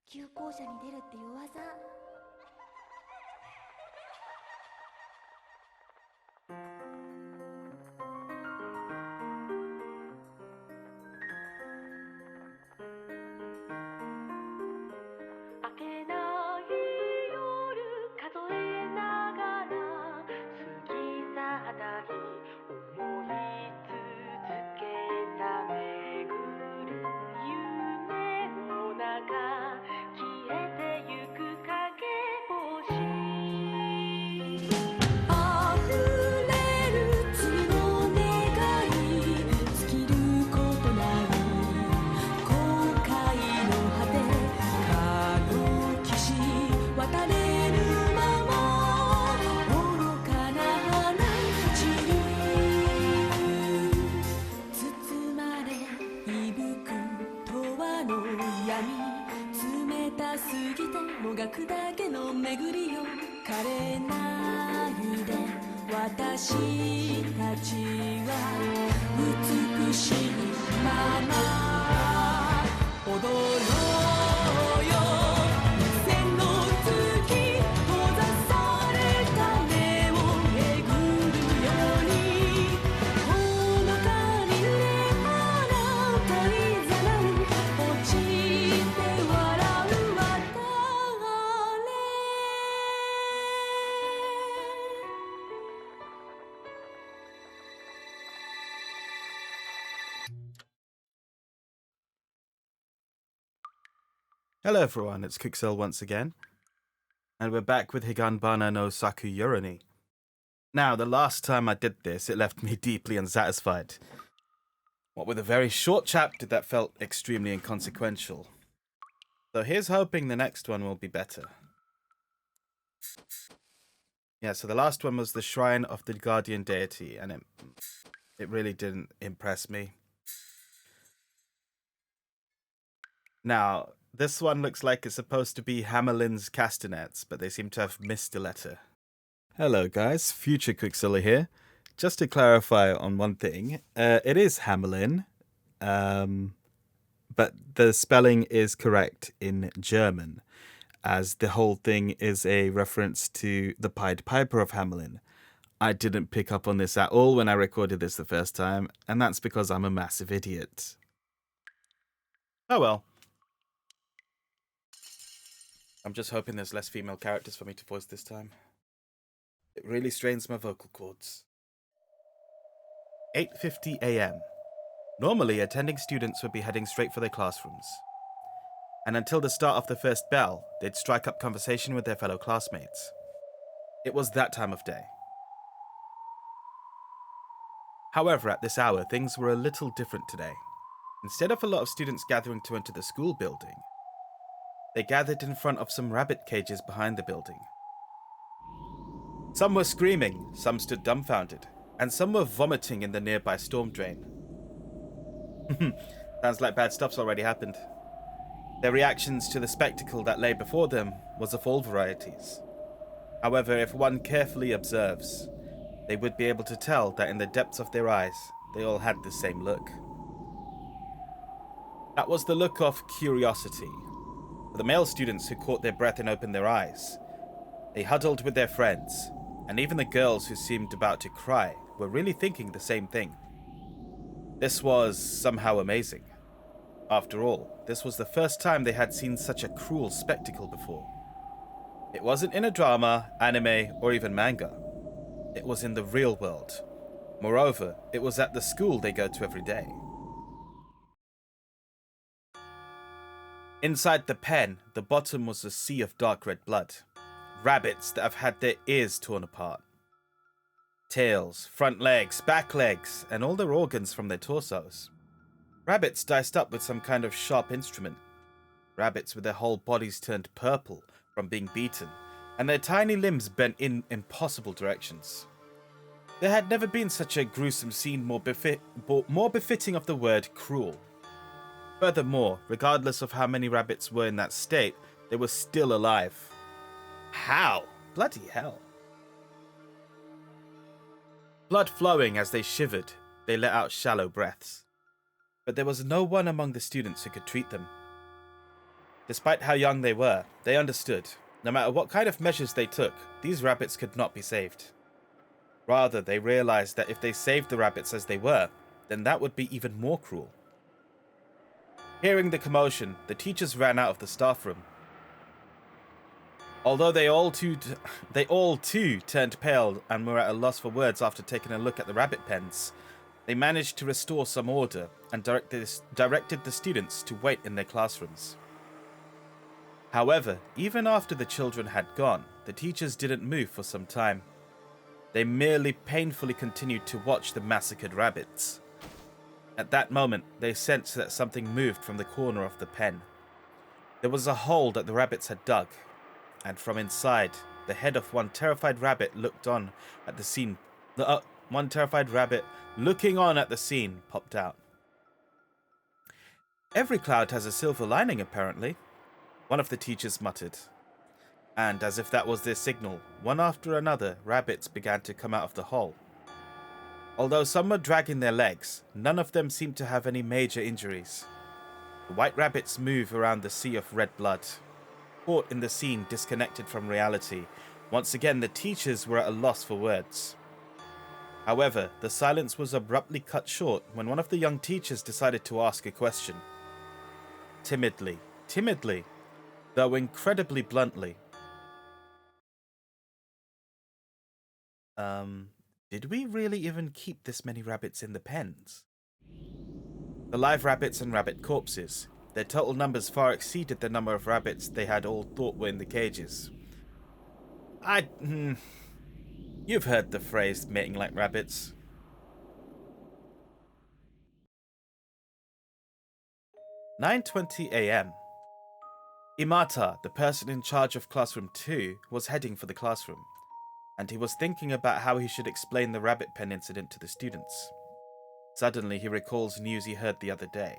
旧校舎に出るっていう噂。明けない夜数えながら過ぎ去った日思い続けた巡る夢の中消えてゆく影星溢れる血の願い尽きることない後悔の果て渡れるまま愚かな花散る包まれ息吹く永遠の闇冷たすぎてもがくだけの巡りよ枯れないで私たちは美しいまま踊ろうよHello everyone, it's Kixel once again, and we're back with Higanbana no Saku Yoru. Now, the last time I did this, it left me deeply unsatisfied. What with a very short chapter that felt extremely inconsequential. So here's hoping the next one will be better. Yeah, so the last one was the Shrine of the Guardian Deity, and it really didn't impress me. Now, this one looks like it's supposed to be Hamelin's Castanets, but they seem to have missed a letter. Hello guys, Future Quicksilver here. Just to clarify on one thing, it is Hamelin, but the spelling is correct in German, as the whole thing is a reference to the Pied Piper of Hamelin. I didn't pick up on this at all when I recorded this the first time, and that's because I'm a massive idiot. Oh well. I'm just hoping there's less female characters for me to voice this time. It really strains my vocal cords. 8:50 a.m. Normally, attending students would be heading straight for their classrooms. And until the start of the first bell, they'd strike up conversation with their fellow classmates. It was that time of day. However, at this hour, things were a little different today. Instead of a lot of students gathering to enter the school building, they gathered in front of some rabbit cages behind the building. Some were screaming, some stood dumbfounded, and some were vomiting in the nearby storm drain. Sounds like bad stuff's already happened. Their reactions to the spectacle that lay before them was of all varieties. However, if one carefully observes, they would be able to tell that in the depths of their eyes, they all had the same look. That was the look of curiosity. For the male students who caught their breath and opened their eyes, they huddled with their friends, and even the girls who seemed about to cry were really thinking the same thing. This was somehow amazing. After all, this was the first time they had seen such a cruel spectacle before. It wasn't in a drama, anime, or even manga. It was in the real world. Moreover, it was at the school they go to every day. Inside the pen, the bottom was a sea of dark red blood. Rabbits that have had their ears torn apart. Tails, front legs, back legs, and all their organs from their torsos. Rabbits diced up with some kind of sharp instrument. Rabbits with their whole bodies turned purple from being beaten, and their tiny limbs bent in impossible directions. There had never been such a gruesome scene more befitting of the word cruel. Furthermore, regardless of how many rabbits were in that state, they were still alive. How? Bloody hell. Blood flowing as they shivered, they let out shallow breaths. But there was no one among the students who could treat them. Despite how young they were, they understood. No matter what kind of measures they took, these rabbits could not be saved. Rather, they realized that if they saved the rabbits as they were, then that would be even more cruel. Hearing the commotion, the teachers ran out of the staff room. Although they all too turned pale and were at a loss for words after taking a look at the rabbit pens, they managed to restore some order and directed the students to wait in their classrooms. However, even after the children had gone, the teachers didn't move for some time. They merely painfully continued to watch the massacred rabbits. At that moment, they sensed that something moved from the corner of the pen. There was a hole that the rabbits had dug, and from inside, the head of one terrified rabbit looked on at the scene. One terrified rabbit looking on at the scene popped out. "Every cloud has a silver lining, apparently," one of the teachers muttered. And as if that was their signal, one after another, rabbits began to come out of the hole. Although some were dragging their legs, none of them seemed to have any major injuries. The white rabbits move around the sea of red blood. Caught in the scene disconnected from reality, once again the teachers were at a loss for words. However, the silence was abruptly cut short when one of the young teachers decided to ask a question. Timidly, though incredibly bluntly. Did we really even keep this many rabbits in the pens? The live rabbits and rabbit corpses. Their total numbers far exceeded the number of rabbits they had all thought were in the cages. You've heard the phrase mating like rabbits. "9:20 a.m. Imata, the person in charge of classroom 2, was heading for the classroom, and he was thinking about how he should explain the rabbit pen incident to the students. Suddenly he recalls news he heard the other day.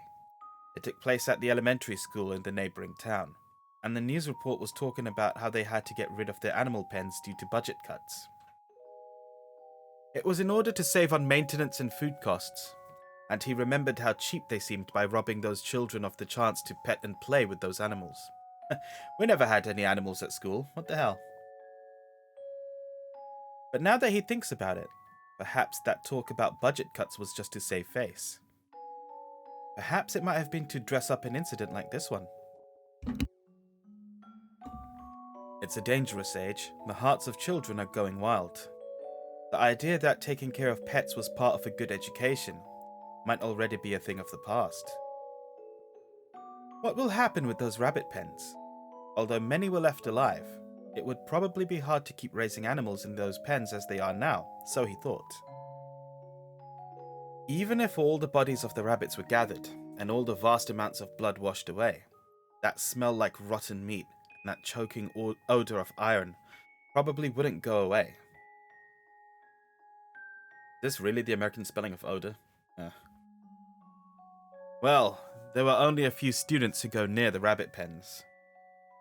It took place at the elementary school in the neighboring town, and the news report was talking about how they had to get rid of their animal pens due to budget cuts. It was in order to save on maintenance and food costs, and he remembered how cheap they seemed by robbing those children of the chance to pet and play with those animals. We never had any animals at school, what the hell? But now that he thinks about it, perhaps that talk about budget cuts was just to save face. Perhaps it might have been to dress up an incident like this one. It's a dangerous age. The hearts of children are going wild. The idea that taking care of pets was part of a good education might already be a thing of the past. What will happen with those rabbit pens? Although many were left alive, it would probably be hard to keep raising animals in those pens as they are now, so he thought. Even if all the bodies of the rabbits were gathered, and all the vast amounts of blood washed away, that smell like rotten meat and that choking odor of iron probably wouldn't go away. Is this really the American spelling of odor? Well, there were only a few students who go near the rabbit pens.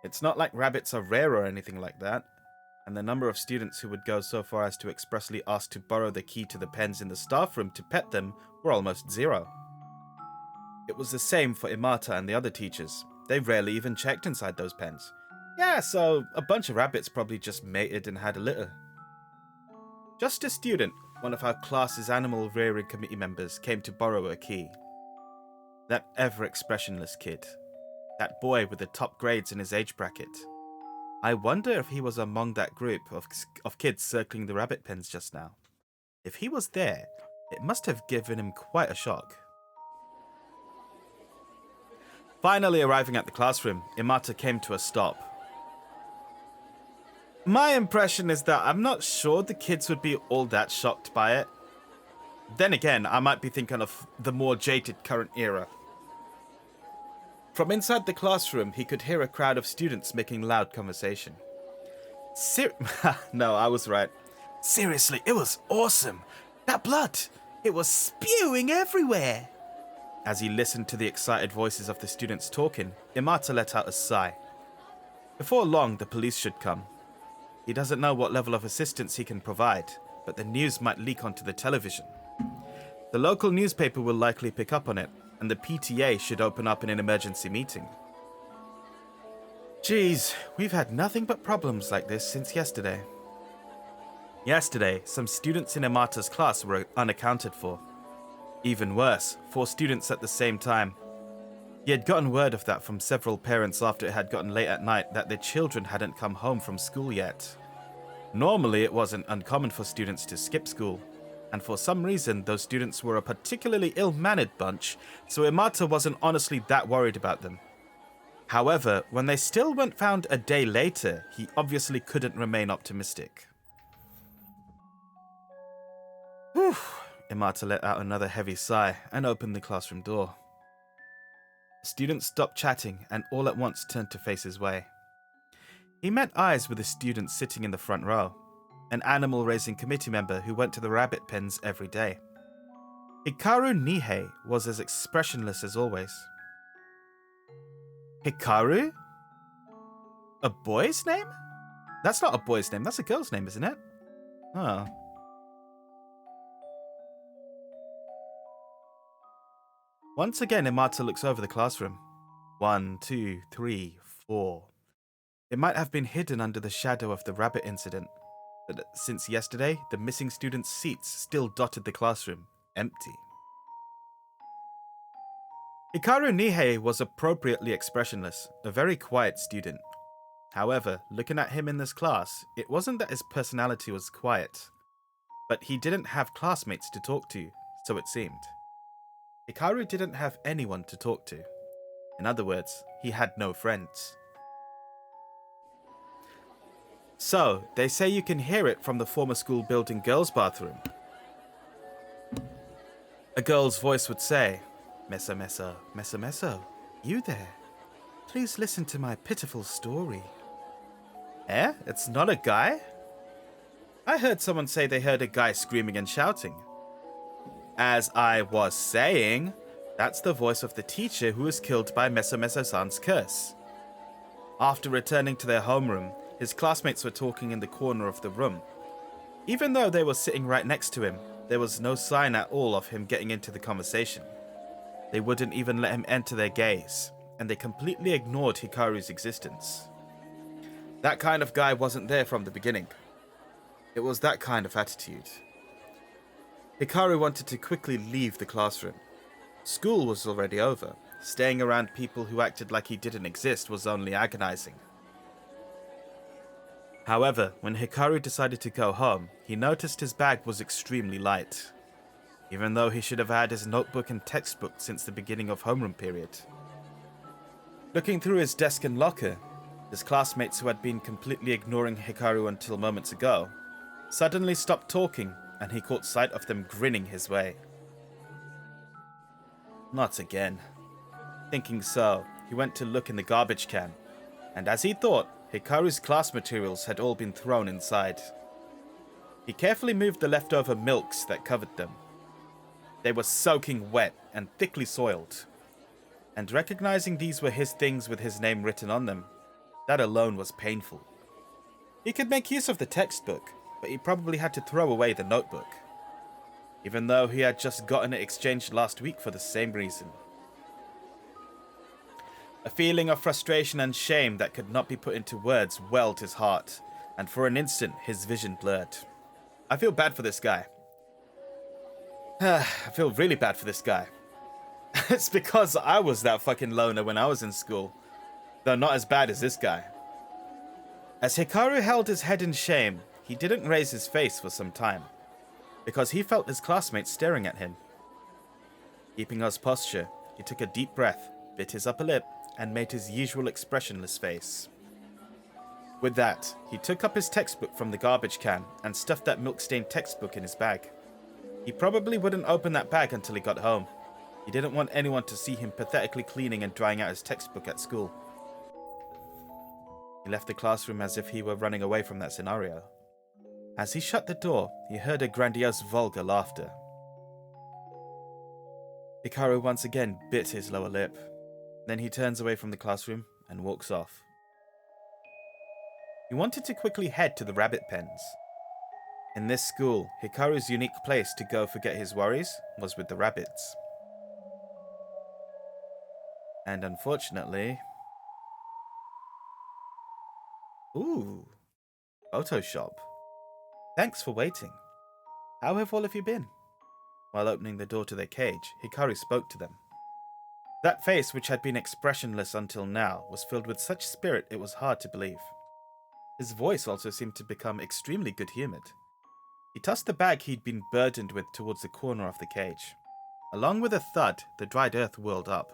It's not like rabbits are rare or anything like that, and the number of students who would go so far as to expressly ask to borrow the key to the pens in the staff room to pet them were almost zero. It was the same for Imata and the other teachers. They rarely even checked inside those pens. Yeah, so a bunch of rabbits probably just mated and had a litter. Just a student, one of our class's animal rearing committee members, came to borrow a key. That ever-expressionless kid. That boy with the top grades in his age bracket. I wonder if he was among that group of kids circling the rabbit pens just now. If he was there, it must have given him quite a shock. Finally arriving at the classroom, Imata came to a stop. My impression is that I'm not sure the kids would be all that shocked by it. Then again, I might be thinking of the more jaded current era. From inside the classroom, he could hear a crowd of students making loud conversation. No, I was right. Seriously, it was awesome. That blood, it was spewing everywhere. As he listened to the excited voices of the students talking, Imata let out a sigh. Before long, the police should come. He doesn't know what level of assistance he can provide, but the news might leak onto the television. The local newspaper will likely pick up on it, and the PTA should open up in an emergency meeting. Geez, we've had nothing but problems like this since yesterday. Yesterday, some students in Emata's class were unaccounted for. Even worse, 4 students at the same time. He had gotten word of that from several parents after it had gotten late at night that their children hadn't come home from school yet. Normally, it wasn't uncommon for students to skip school, and for some reason, those students were a particularly ill-mannered bunch, so Emata wasn't honestly that worried about them. However, when they still weren't found a day later, he obviously couldn't remain optimistic. Whew. Emata let out another heavy sigh and opened the classroom door. The students stopped chatting and all at once turned to face his way. He met eyes with a student sitting in the front row, an animal-raising committee member who went to the rabbit pens every day. Hikaru Nihei was as expressionless as always. Hikaru? A boy's name? That's not a boy's name, that's a girl's name, isn't it? Oh. Once again, Emata looks over the classroom. 1, 2, 3, 4. It might have been hidden under the shadow of the rabbit incident, but since yesterday, the missing students' seats still dotted the classroom, empty. Hikaru Nihei was appropriately expressionless, a very quiet student. However, looking at him in this class, it wasn't that his personality was quiet, but he didn't have classmates to talk to, so it seemed. Hikaru didn't have anyone to talk to. In other words, he had no friends. So, they say you can hear it from the former school building girls' bathroom. A girl's voice would say, "Meso, meso, meso, meso, you there? Please listen to my pitiful story." Eh? It's not a guy? I heard someone say they heard a guy screaming and shouting. As I was saying, that's the voice of the teacher who was killed by Meso Meso-san's curse. After returning to their homeroom, his classmates were talking in the corner of the room. Even though they were sitting right next to him, there was no sign at all of him getting into the conversation. They wouldn't even let him enter their gaze, and they completely ignored Hikaru's existence. That kind of guy wasn't there from the beginning. It was that kind of attitude. Hikaru wanted to quickly leave the classroom. School was already over. Staying around people who acted like he didn't exist was only agonizing. However, when Hikaru decided to go home, he noticed his bag was extremely light, even though he should have had his notebook and textbook since the beginning of homeroom period. Looking through his desk and locker, his classmates who had been completely ignoring Hikaru until moments ago suddenly stopped talking, and he caught sight of them grinning his way. Not again. Thinking so, he went to look in the garbage can, and as he thought, Hikaru's class materials had all been thrown inside. He carefully moved the leftover milks that covered them. They were soaking wet and thickly soiled, and recognizing these were his things with his name written on them, that alone was painful. He could make use of the textbook, but he probably had to throw away the notebook, even though he had just gotten it exchanged last week for the same reason. A feeling of frustration and shame that could not be put into words welled his heart, and for an instant his vision blurred. I feel bad for this guy. I feel really bad for this guy. It's because I was that fucking loner when I was in school, though not as bad as this guy. As Hikaru held his head in shame, he didn't raise his face for some time, because he felt his classmates staring at him. Keeping his posture, he took a deep breath, bit his upper lip, and made his usual expressionless face. With that, he took up his textbook from the garbage can and stuffed that milk-stained textbook in his bag. He probably wouldn't open that bag until he got home. He didn't want anyone to see him pathetically cleaning and drying out his textbook at school. He left the classroom as if he were running away from that scenario. As he shut the door, he heard a grandiose vulgar laughter. Hikaru once again bit his lower lip. Then he turns away from the classroom and walks off. He wanted to quickly head to the rabbit pens. In this school, Hikaru's unique place to go forget his worries was with the rabbits. And unfortunately, Ooh, Photoshop. Thanks for waiting. How have all of you been? While opening the door to their cage, Hikaru spoke to them. That face, which had been expressionless until now, was filled with such spirit it was hard to believe. His voice also seemed to become extremely good-humoured. He tossed the bag he'd been burdened with towards the corner of the cage. Along with a thud, the dried earth whirled up.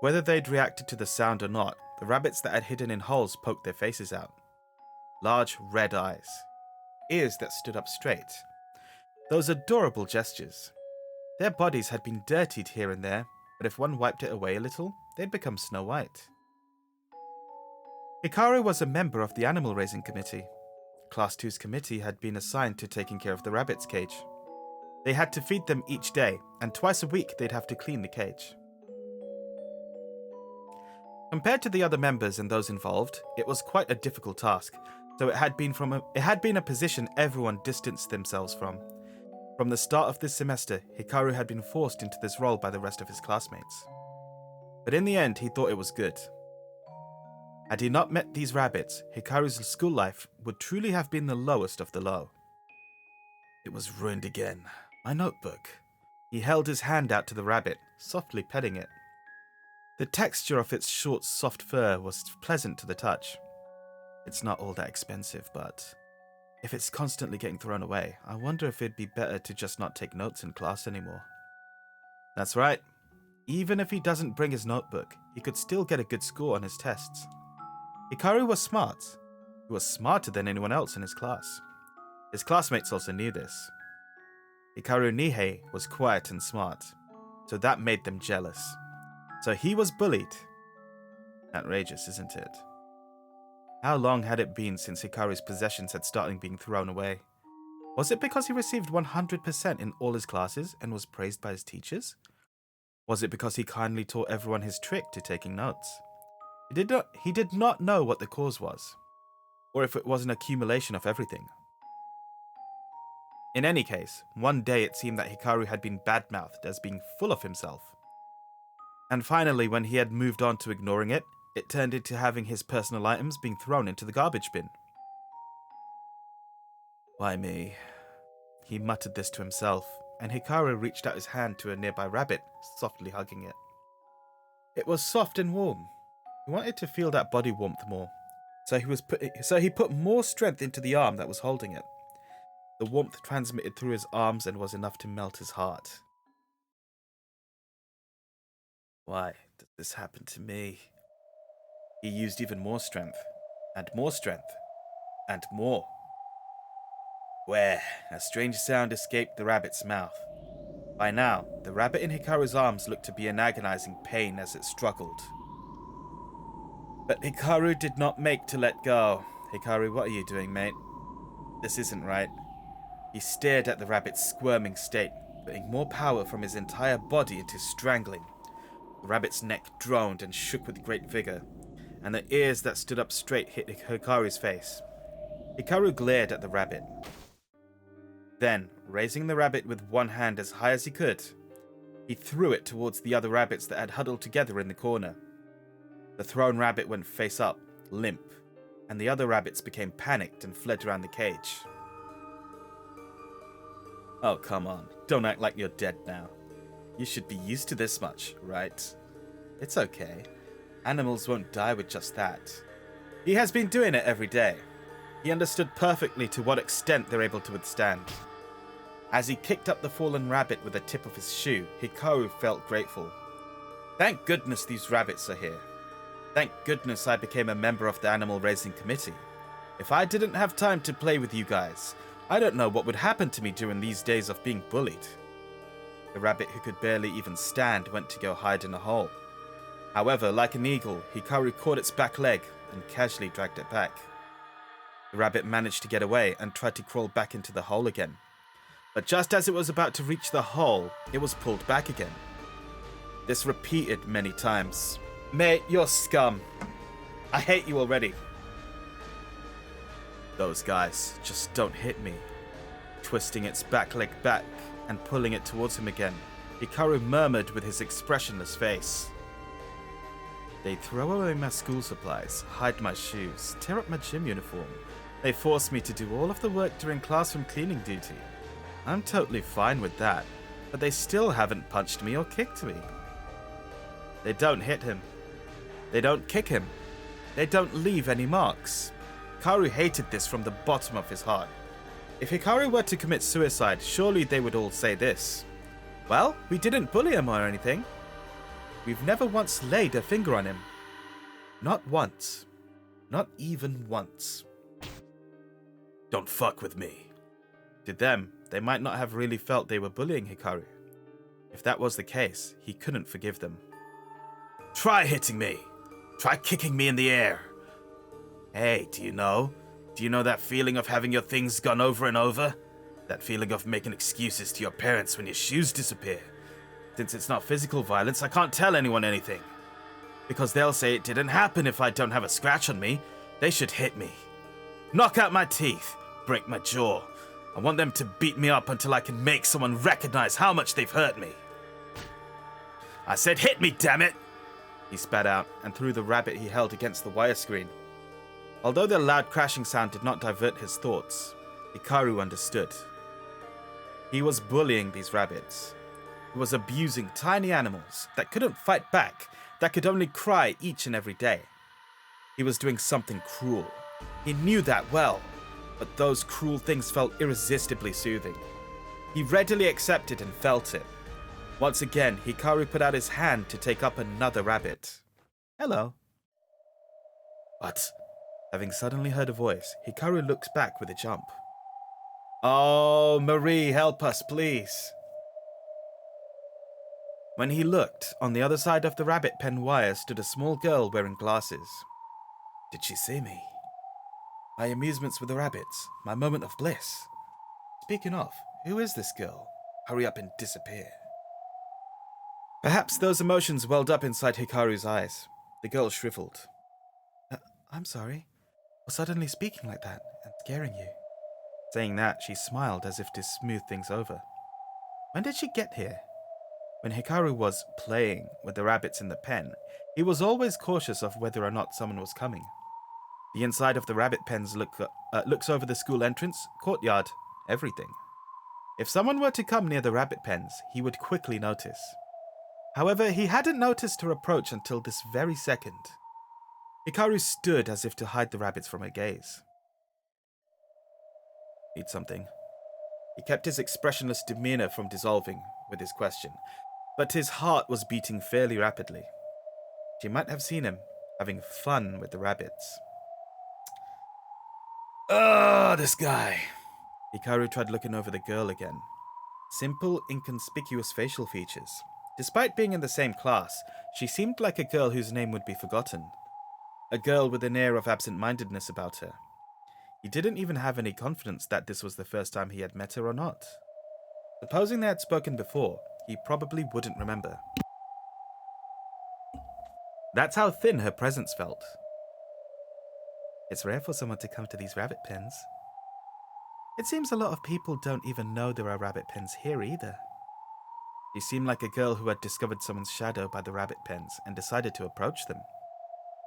Whether they'd reacted to the sound or not, the rabbits that had hidden in holes poked their faces out. Large red eyes. Ears that stood up straight. Those adorable gestures. Their bodies had been dirtied here and there, but if one wiped it away a little, they'd become Snow White. Hikaru was a member of the Animal Raising Committee. Class 2's committee had been assigned to taking care of the rabbit's cage. They had to feed them each day, and twice a week they'd have to clean the cage. Compared to the other members and those involved, it was quite a difficult task, so it had been a position everyone distanced themselves from. From the start of this semester, Hikaru had been forced into this role by the rest of his classmates. But in the end, he thought it was good. Had he not met these rabbits, Hikaru's school life would truly have been the lowest of the low. It was ruined again. My notebook. He held his hand out to the rabbit, softly petting it. The texture of its short, soft fur was pleasant to the touch. It's not all that expensive, but if it's constantly getting thrown away, I wonder if it'd be better to just not take notes in class anymore. That's right. Even if he doesn't bring his notebook, he could still get a good score on his tests. Hikaru was smart. He was smarter than anyone else in his class. His classmates also knew this. Hikaru Nihei was quiet and smart, so that made them jealous. So he was bullied. Outrageous, isn't it? How long had it been since Hikaru's possessions had started being thrown away? Was it because he received 100% in all his classes and was praised by his teachers? Was it because he kindly taught everyone his trick to taking notes? He did not know what the cause was, or if it was an accumulation of everything. In any case, one day it seemed that Hikaru had been bad-mouthed as being full of himself. And finally, when he had moved on to ignoring it, it turned into having his personal items being thrown into the garbage bin. Why me? He muttered this to himself, and Hikaru reached out his hand to a nearby rabbit, softly hugging it. It was soft and warm. He wanted to feel that body warmth more, so he put more strength into the arm that was holding it. The warmth transmitted through his arms and was enough to melt his heart. Why did this happen to me? He used even more strength, and more strength, and more. Where a strange sound escaped the rabbit's mouth. By now, the rabbit in Hikaru's arms looked to be in agonizing pain as it struggled. But Hikaru did not make to let go. Hikaru, what are you doing, mate? This isn't right. He stared at the rabbit's squirming state, putting more power from his entire body into strangling. The rabbit's neck droned and shook with great vigor, and the ears that stood up straight hit Hikaru's face. Hikaru glared at the rabbit. Then, raising the rabbit with one hand as high as he could, he threw it towards the other rabbits that had huddled together in the corner. The thrown rabbit went face up, limp, and the other rabbits became panicked and fled around the cage. Oh, come on. Don't act like you're dead now. You should be used to this much, right? It's okay. Animals won't die with just that. He has been doing it every day. He understood perfectly to what extent they're able to withstand. As he kicked up the fallen rabbit with the tip of his shoe, Hikaru felt grateful. Thank goodness these rabbits are here. Thank goodness I became a member of the Animal Raising Committee. If I didn't have time to play with you guys, I don't know what would happen to me during these days of being bullied. The rabbit, who could barely even stand, went to go hide in a hole. However, like an eagle, Hikaru caught its back leg and casually dragged it back. The rabbit managed to get away and tried to crawl back into the hole again. But just as it was about to reach the hole, it was pulled back again. This repeated many times. Mate, you're scum. I hate you already. Those guys just don't hit me. Twisting its back leg back and pulling it towards him again, Hikaru murmured with his expressionless face. They throw away my school supplies, hide my shoes, tear up my gym uniform. They force me to do all of the work during classroom cleaning duty. I'm totally fine with that, but they still haven't punched me or kicked me. They don't hit him. They don't kick him. They don't leave any marks. Hikaru hated this from the bottom of his heart. If Hikaru were to commit suicide, surely they would all say this. Well, we didn't bully him or anything. We've never once laid a finger on him. Not once. Not even once. Don't fuck with me. To them, they might not have really felt they were bullying Hikaru. If that was the case, he couldn't forgive them. Try hitting me. Try kicking me in the air. Hey, do you know? Do you know that feeling of having your things gone over and over? That feeling of making excuses to your parents when your shoes disappear? Since it's not physical violence, I can't tell anyone anything. Because they'll say it didn't happen if I don't have a scratch on me. They should hit me. Knock out my teeth. Break my jaw. I want them to beat me up until I can make someone recognize how much they've hurt me. I said hit me, damn it! He spat out and threw the rabbit he held against the wire screen. Although the loud crashing sound did not divert his thoughts, Hikaru understood. He was bullying these rabbits. He was abusing tiny animals that couldn't fight back, that could only cry each and every day. He was doing something cruel. He knew that well, but those cruel things felt irresistibly soothing. He readily accepted and felt it. Once again, Hikaru put out his hand to take up another rabbit. Hello. What? Having suddenly heard a voice, Hikaru looks back with a jump. Oh, Marie, help us, please. When he looked, on the other side of the rabbit pen wire stood a small girl wearing glasses. Did she see me? My amusements with the rabbits, my moment of bliss. Speaking of, who is this girl? Hurry up and disappear. Perhaps those emotions welled up inside Hikaru's eyes. The girl shriveled. I'm sorry for suddenly speaking like that and scaring you. Saying that, she smiled as if to smooth things over. When did she get here? When Hikaru was playing with the rabbits in the pen, he was always cautious of whether or not someone was coming. The inside of the rabbit pens looks over the school entrance, courtyard, everything. If someone were to come near the rabbit pens, he would quickly notice. However, he hadn't noticed her approach until this very second. Hikaru stood as if to hide the rabbits from her gaze. Need something? He kept his expressionless demeanor from dissolving with his question, but his heart was beating fairly rapidly. She might have seen him having fun with the rabbits. This guy. Hikaru tried looking over the girl again. Simple, inconspicuous facial features. Despite being in the same class, she seemed like a girl whose name would be forgotten. A girl with an air of absent-mindedness about her. He didn't even have any confidence that this was the first time he had met her or not. Supposing they had spoken before, he probably wouldn't remember. That's how thin her presence felt. It's rare for someone to come to these rabbit pens. It seems a lot of people don't even know there are rabbit pens here either. She seemed like a girl who had discovered someone's shadow by the rabbit pens and decided to approach them.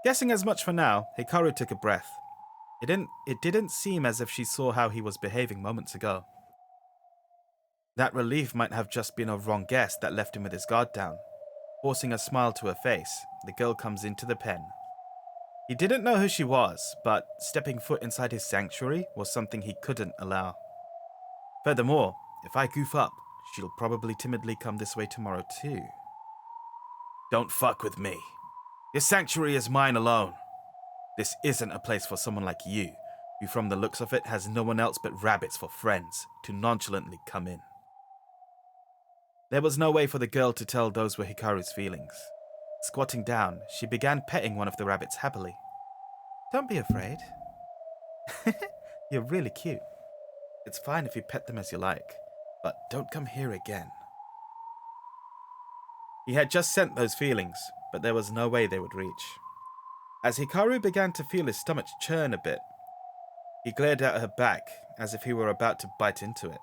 Guessing as much for now, Hikaru took a breath. It didn't seem as if she saw how he was behaving moments ago. That relief might have just been a wrong guess that left him with his guard down. Forcing a smile to her face, the girl comes into the pen. He didn't know who she was, but stepping foot inside his sanctuary was something he couldn't allow. Furthermore, if I goof up, she'll probably timidly come this way tomorrow too. Don't fuck with me. This sanctuary is mine alone. This isn't a place for someone like you, who from the looks of it has no one else but rabbits for friends, to nonchalantly come in. There was no way for the girl to tell those were Hikaru's feelings. Squatting down, she began petting one of the rabbits happily. Don't be afraid. You're really cute. It's fine if you pet them as you like, but don't come here again. He had just sent those feelings, but there was no way they would reach. As Hikaru began to feel his stomach churn a bit, he glared at her back as if he were about to bite into it.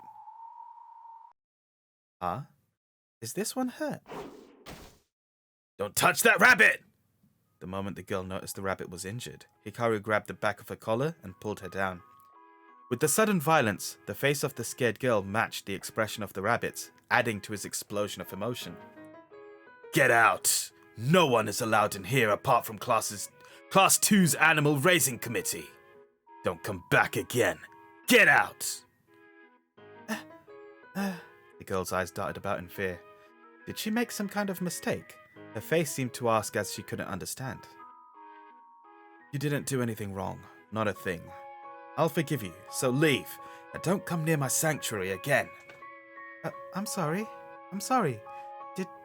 Is this one hurt? Don't touch that rabbit! The moment the girl noticed the rabbit was injured, Hikaru grabbed the back of her collar and pulled her down. With the sudden violence, the face of the scared girl matched the expression of the rabbit's, adding to his explosion of emotion. Get out! No one is allowed in here apart from Class 2's Animal Raising Committee. Don't come back again. Get out! The girl's eyes darted about in fear. Did she make some kind of mistake? Her face seemed to ask as she couldn't understand. You didn't do anything wrong. Not a thing. I'll forgive you, so leave, and don't come near my sanctuary again. I'm sorry. I'm sorry.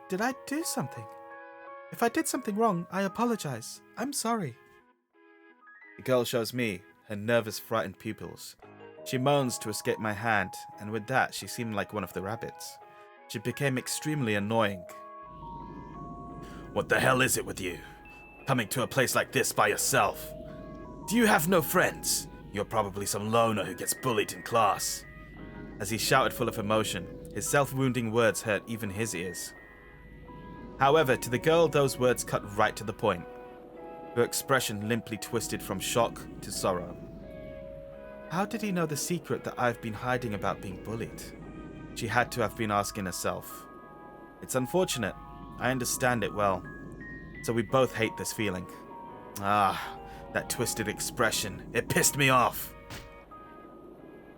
Did I do something? If I did something wrong, I apologize. I'm sorry. The girl shows me her nervous, frightened pupils. She moans to escape my hand, and with that, she seemed like one of the rabbits. She became extremely annoying. What the hell is it with you? Coming to a place like this by yourself? Do you have no friends? You're probably some loner who gets bullied in class. As he shouted full of emotion, his self-wounding words hurt even his ears. However, to the girl, those words cut right to the point. Her expression limply twisted from shock to sorrow. How did he know the secret that I've been hiding about being bullied? She had to have been asking herself. It's unfortunate. I understand it well. So we both hate this feeling. That twisted expression. It pissed me off.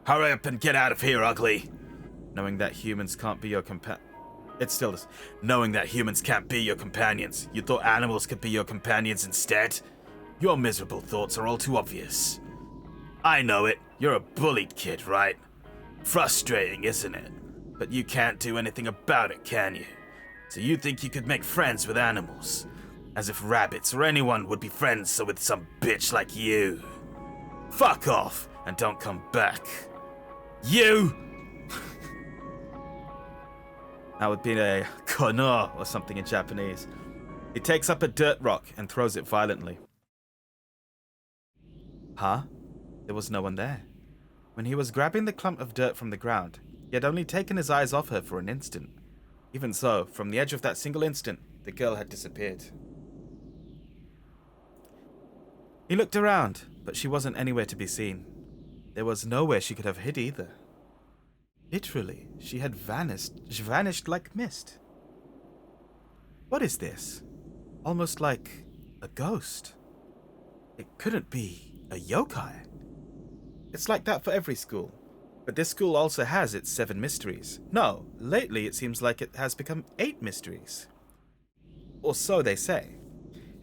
Hurry up and get out of here, ugly. Knowing that humans can't be your Knowing that humans can't be your companions. You thought animals could be your companions instead? Your miserable thoughts are all too obvious. I know it. You're a bullied kid, right? Frustrating, isn't it? But you can't do anything about it, can you? So you think you could make friends with animals? As if rabbits or anyone would be friends with some bitch like you. Fuck off and don't come back. You! That would be a kono or something in Japanese. He takes up a dirt rock and throws it violently. Huh? There was no one there. When he was grabbing the clump of dirt from the ground, he had only taken his eyes off her for an instant. Even so, from the edge of that single instant, the girl had disappeared. He looked around, but she wasn't anywhere to be seen. There was nowhere she could have hid either. Literally, she had vanished like mist. What is this? Almost like a ghost. It couldn't be a yōkai. It's like that for every school. But this school also has its 7 mysteries. No, lately it seems like it has become 8 mysteries. Or so they say.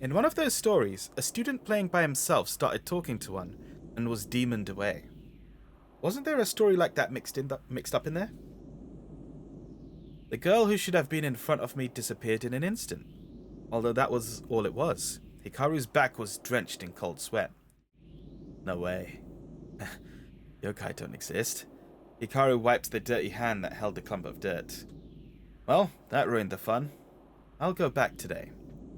In one of those stories, a student playing by himself started talking to one and was demoned away. Wasn't there a story like that mixed up in there? The girl who should have been in front of me disappeared in an instant. Although that was all it was. Hikaru's back was drenched in cold sweat. No way. Yōkai don't exist. Hikaru wiped the dirty hand that held the clump of dirt. Well, that ruined the fun. I'll go back today.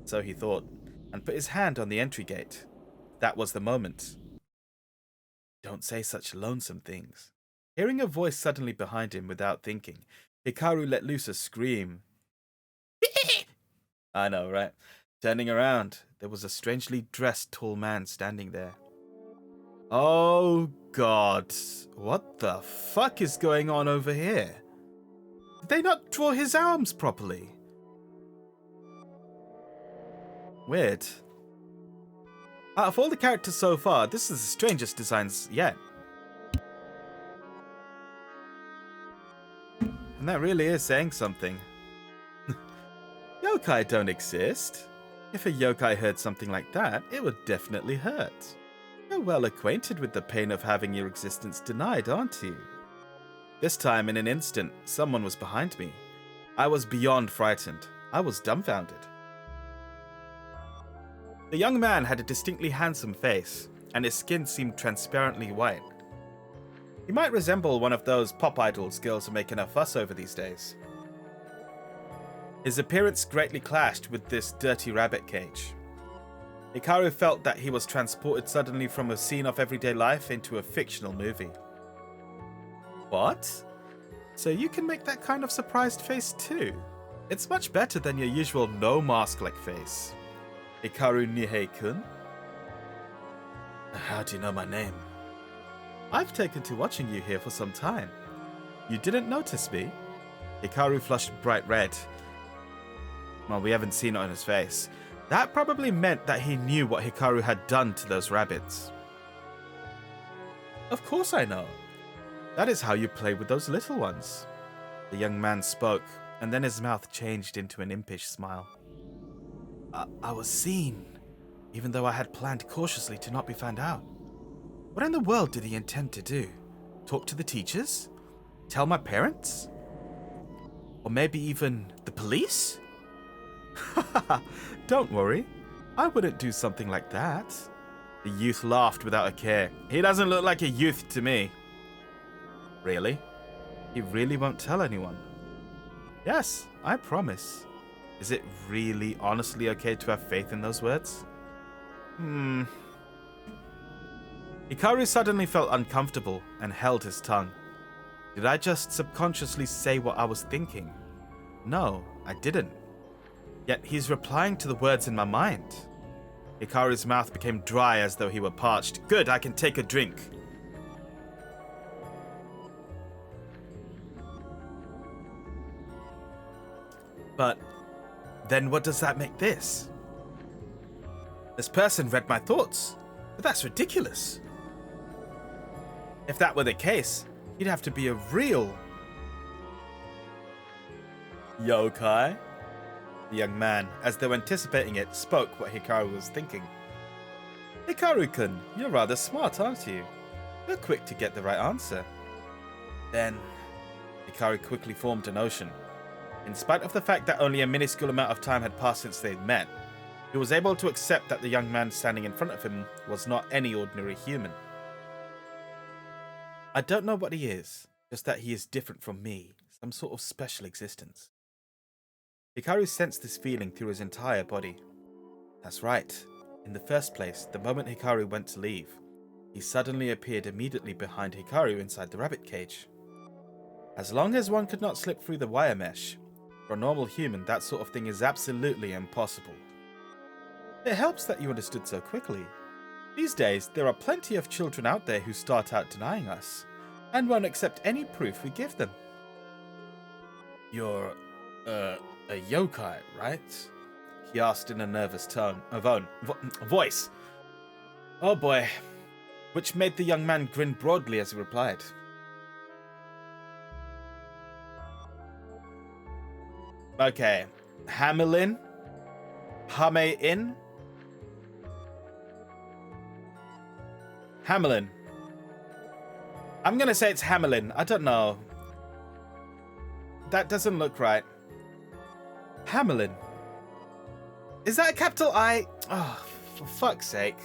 So he thought, and put his hand on the entry gate. That was the moment. Don't say such lonesome things. Hearing a voice suddenly behind him without thinking, Hikaru let loose a scream. I know, right? Turning around, there was a strangely dressed tall man standing there. Oh God, what the fuck is going on over here? Did they not draw his arms properly? Weird. Out of all the characters so far, this is the strangest designs yet. And that really is saying something. Yōkai don't exist. If a yōkai heard something like that, it would definitely hurt. You're well acquainted with the pain of having your existence denied, aren't you? This time, in an instant, someone was behind me. I was beyond frightened. I was dumbfounded. The young man had a distinctly handsome face, and his skin seemed transparently white. He might resemble one of those pop idols girls are making a fuss over these days. His appearance greatly clashed with this dirty rabbit cage. Hikaru felt that he was transported suddenly from a scene of everyday life into a fictional movie. What? So you can make that kind of surprised face too? It's much better than your usual no mask-like face. Hikaru Nihei-kun? How do you know my name? I've taken to watching you here for some time. You didn't notice me? Hikaru flushed bright red. Well, we haven't seen it on his face. That probably meant that he knew what Hikaru had done to those rabbits. Of course I know. That is how you play with those little ones. The young man spoke, and then his mouth changed into an impish smile. I was seen, even though I had planned cautiously to not be found out. What in the world did he intend to do? Talk to the teachers? Tell my parents? Or maybe even the police? Don't worry, I wouldn't do something like that. The youth laughed without a care. He doesn't look like a youth to me. Really? He really won't tell anyone? Yes, I promise. Is it really honestly okay to have faith in those words? Hikaru suddenly felt uncomfortable and held his tongue. Did I just subconsciously say what I was thinking? No, I didn't. Yet he's replying to the words in my mind. Hikaru's mouth became dry as though he were parched. Good, I can take a drink. But then what does that make this? This person read my thoughts, but that's ridiculous. If that were the case, he'd have to be a real yōkai. The young man, as though anticipating it, spoke what Hikaru was thinking. Hikaru-kun, you're rather smart, aren't you? You're quick to get the right answer. Then, Hikaru quickly formed a notion. In spite of the fact that only a minuscule amount of time had passed since they'd met, he was able to accept that the young man standing in front of him was not any ordinary human. I don't know what he is, just that he is different from me, some sort of special existence. Hikaru sensed this feeling through his entire body. That's right. In the first place, the moment Hikaru went to leave, he suddenly appeared immediately behind Hikaru inside the rabbit cage. As long as one could not slip through the wire mesh, for a normal human, that sort of thing is absolutely impossible. It helps that you understood so quickly. These days, there are plenty of children out there who start out denying us, and won't accept any proof we give them. You're, a yōkai, right? He asked in a nervous voice. Oh boy. Which made the young man grin broadly as he replied. Okay. Hamelin? Hamelin? Hamelin. I'm gonna say it's Hamelin. I don't know. That doesn't look right. Hamelin. Is that a capital I? Oh, for fuck's sake.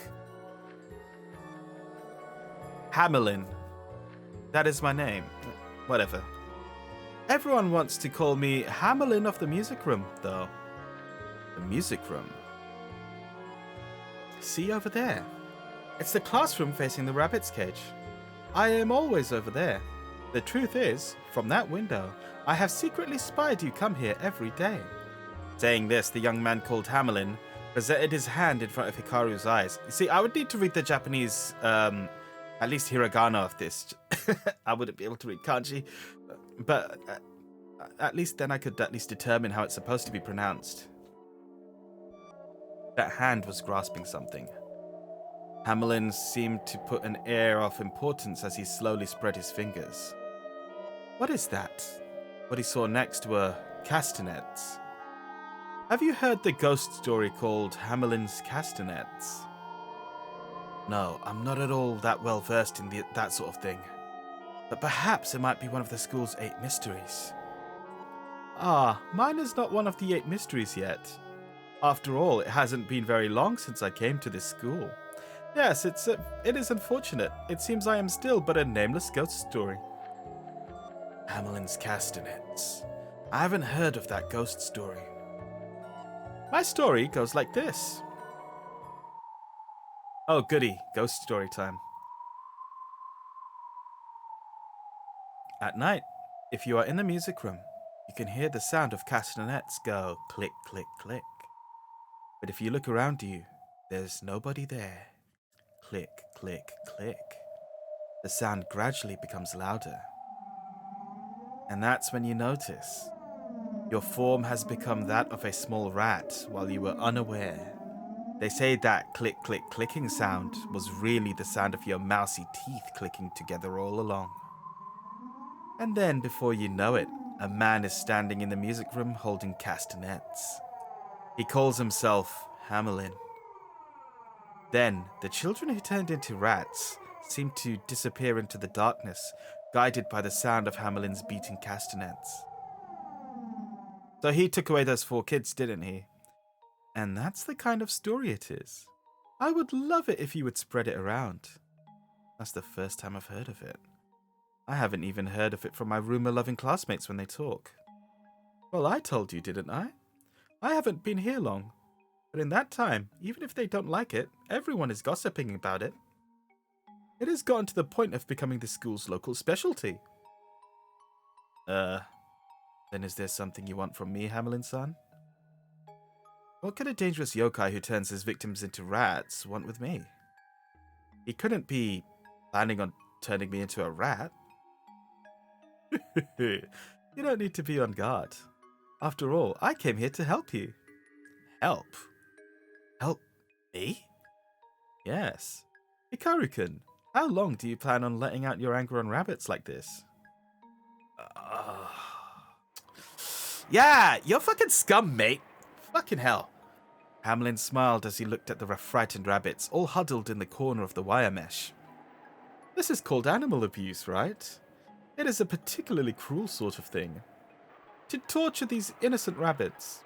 Hamelin. That is my name. Whatever. Everyone wants to call me Hamelin of the music room, though. The music room. See over there? It's the classroom facing the rabbit's cage. I am always over there. The truth is, from that window, I have secretly spied you come here every day. Saying this, the young man called Hamelin presented his hand in front of Hikaru's eyes. You see, I would need to read the Japanese, at least hiragana of this. I wouldn't be able to read kanji, but at least then I could at least determine how it's supposed to be pronounced. That hand was grasping something. Hamelin seemed to put an air of importance as he slowly spread his fingers. What is that? What he saw next were castanets. Have you heard the ghost story called Hamelin's Castanets? No, I'm not at all that well versed in that sort of thing. But perhaps it might be one of the school's 8 mysteries. Ah, mine is not one of the 8 mysteries yet. After all, it hasn't been very long since I came to this school. Yes, it is unfortunate. It seems I am still but a nameless ghost story. Hamelin's Castanets. I haven't heard of that ghost story. My story goes like this. Oh goody, ghost story time. At night, if you are in the music room, you can hear the sound of castanets go click, click, click. But if you look around you, there's nobody there. Click, click, click. The sound gradually becomes louder. And that's when you notice your form has become that of a small rat while you were unaware. They say that click, click, clicking sound was really the sound of your mousy teeth clicking together all along. And then, before you know it, a man is standing in the music room holding castanets. He calls himself Hamelin. Then, the children who turned into rats seem to disappear into the darkness, guided by the sound of Hamelin's beating castanets. So he took away those 4 kids, didn't he? And that's the kind of story it is. I would love it if you would spread it around. That's the first time I've heard of it. I haven't even heard of it from my rumor-loving classmates when they talk. Well, I told you, didn't I? I haven't been here long. But in that time, even if they don't like it, everyone is gossiping about it. It has gotten to the point of becoming the school's local specialty. Then is there something you want from me, Hamelin-san? What could a dangerous yōkai who turns his victims into rats want with me? He couldn't be planning on turning me into a rat. You don't need to be on guard. After all, I came here to help you. Help? Help me? Yes. Hikaru-kun, how long do you plan on letting out your anger on rabbits like this? Yeah, you're fucking scum, mate. Fucking hell. Hamelin smiled as he looked at the frightened rabbits, all huddled in the corner of the wire mesh. This is called animal abuse, right? It is a particularly cruel sort of thing. To torture these innocent rabbits.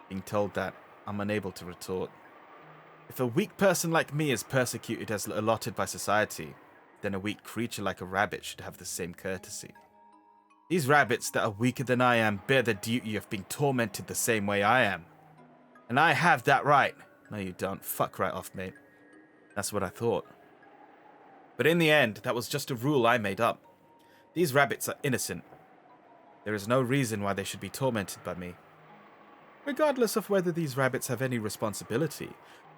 Being told that, I'm unable to retort. If a weak person like me is persecuted as allotted by society, then a weak creature like a rabbit should have the same courtesy. These rabbits that are weaker than I am bear the duty of being tormented the same way I am. And I have that right. No, you don't. Fuck right off, mate. That's what I thought. But in the end, that was just a rule I made up. These rabbits are innocent. There is no reason why they should be tormented by me. Regardless of whether these rabbits have any responsibility,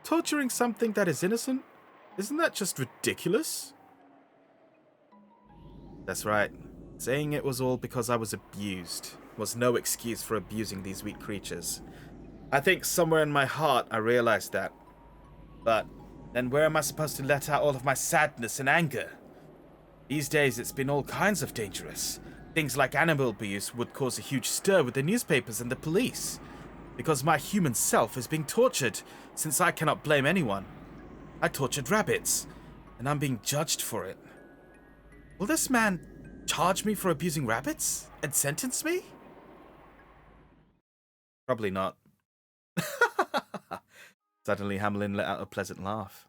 torturing something that is innocent, isn't that just ridiculous? That's right. Saying it was all because I was abused was no excuse for abusing these weak creatures. I think somewhere in my heart I realized that. But then where am I supposed to let out all of my sadness and anger? These days it's been all kinds of dangerous. Things like animal abuse would cause a huge stir with the newspapers and the police. Because my human self is being tortured, since I cannot blame anyone. I tortured rabbits, and I'm being judged for it. Will this man charge me for abusing rabbits and sentence me? Probably not. Suddenly Hamelin let out a pleasant laugh.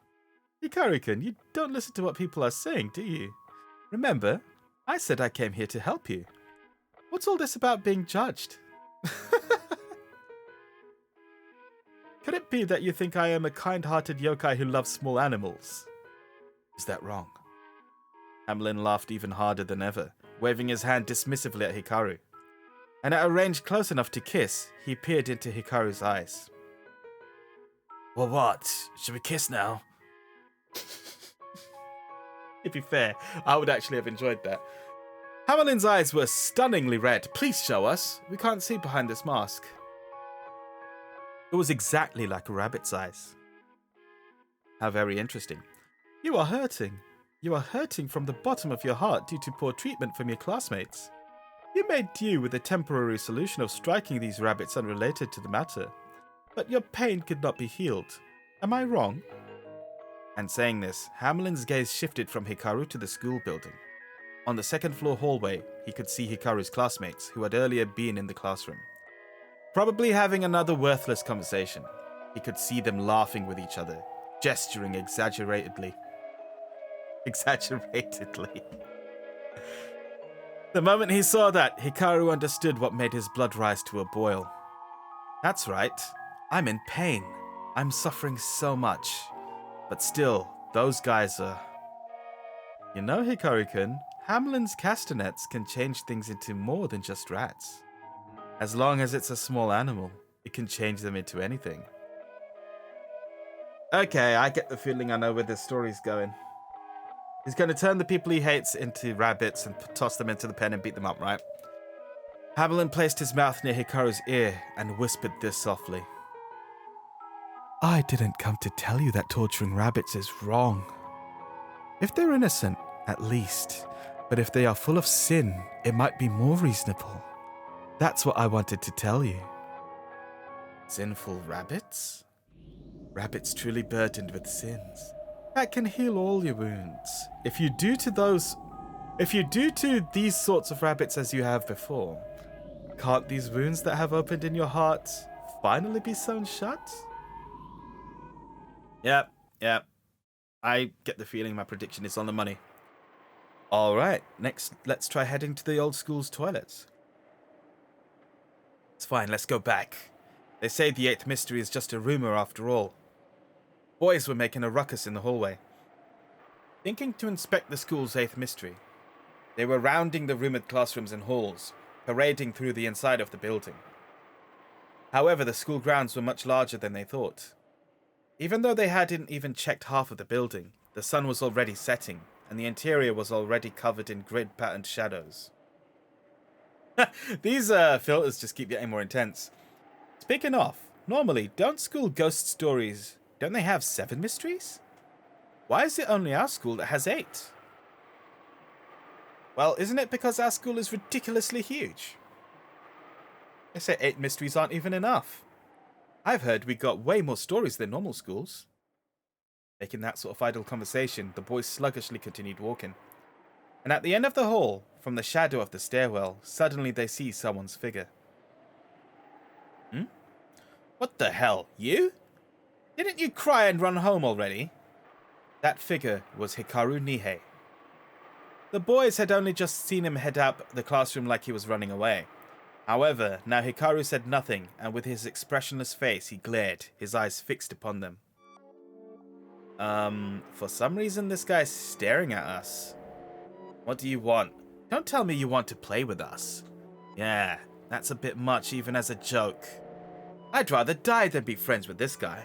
Hikaru-kun, you don't listen to what people are saying, do you? Remember, I said I came here to help you. What's all this about being judged? Could it be that you think I am a kind-hearted yokai who loves small animals? Is that wrong? Hamelin laughed even harder than ever, waving his hand dismissively at Hikaru. And at a range close enough to kiss, he peered into Hikaru's eyes. Well, what? Should we kiss now? To be fair, I would actually have enjoyed that. Hamelin's eyes were stunningly red. Please show us. We can't see behind this mask. It was exactly like a rabbit's eyes. How very interesting. You are hurting. You are hurting from the bottom of your heart due to poor treatment from your classmates. You made do with a temporary solution of striking these rabbits unrelated to the matter. But your pain could not be healed. Am I wrong? And saying this, Hamelin's gaze shifted from Hikaru to the school building. On the second-floor hallway, he could see Hikaru's classmates, who had earlier been in the classroom. Probably having another worthless conversation. He could see them laughing with each other, gesturing exaggeratedly. The moment he saw that, Hikaru understood what made his blood rise to a boil. That's right. I'm in pain. I'm suffering so much. But still, those guys are... You know, Hikaru-kun, Hamelin's castanets can change things into more than just rats. As long as it's a small animal, it can change them into anything. Okay, I get the feeling I know where this story's going. He's going to turn the people he hates into rabbits and toss them into the pen and beat them up, right? Hamelin placed his mouth near Hikaru's ear and whispered this softly. I didn't come to tell you that torturing rabbits is wrong. If they're innocent, at least. But if they are full of sin, it might be more reasonable. That's what I wanted to tell you. Sinful rabbits? Rabbits truly burdened with sins. That can heal all your wounds. If you do to these sorts of rabbits as you have before, can't these wounds that have opened in your heart finally be sewn shut? Yep. I get the feeling my prediction is on the money. Alright, next let's try heading to the old school's toilets. It's fine, let's go back. They say the 8th mystery is just a rumor after all. Boys were making a ruckus in the hallway. Thinking to inspect the school's 8th mystery, they were rounding the rumored classrooms and halls, parading through the inside of the building. However, the school grounds were much larger than they thought. Even though they hadn't even checked half of the building, the sun was already setting, and the interior was already covered in grid-patterned shadows. These filters just keep getting more intense. Speaking of, normally, don't school ghost stories, don't they have 7 mysteries? Why is it only our school that has 8? Well, isn't it because our school is ridiculously huge? They say 8 mysteries aren't even enough. I've heard we got way more stories than normal schools. Making that sort of idle conversation, the boys sluggishly continued walking. And at the end of the hall, from the shadow of the stairwell, suddenly they see someone's figure. What the hell, you? Didn't you cry and run home already? That figure was Hikaru Nihei. The boys had only just seen him head out the classroom like he was running away. However, now Hikaru said nothing, and with his expressionless face he glared, his eyes fixed upon them. For some reason this guy's staring at us. What do you want? Don't tell me you want to play with us. Yeah, that's a bit much even as a joke. I'd rather die than be friends with this guy.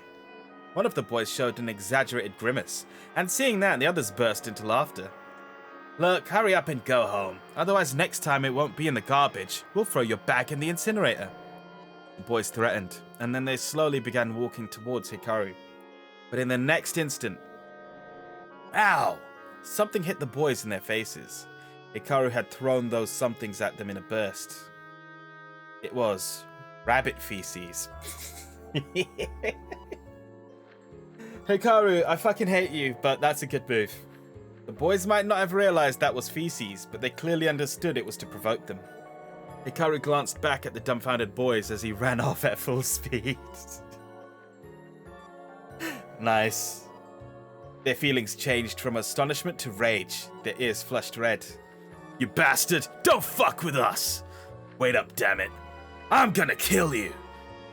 One of the boys showed an exaggerated grimace, and seeing that, the others burst into laughter. Look, hurry up and go home, otherwise next time it won't be in the garbage. We'll throw your bag in the incinerator. The boys threatened, and then they slowly began walking towards Hikaru. But in the next instant... Ow! Something hit the boys in their faces. Hikaru had thrown those somethings at them in a burst. It was rabbit feces. Hikaru, I fucking hate you, but that's a good move. The boys might not have realized that was feces, but they clearly understood it was to provoke them. Hikaru glanced back at the dumbfounded boys as he ran off at full speed. Nice. Their feelings changed from astonishment to rage, their ears flushed red. You bastard! Don't fuck with us! Wait up, damn it. I'm gonna kill you!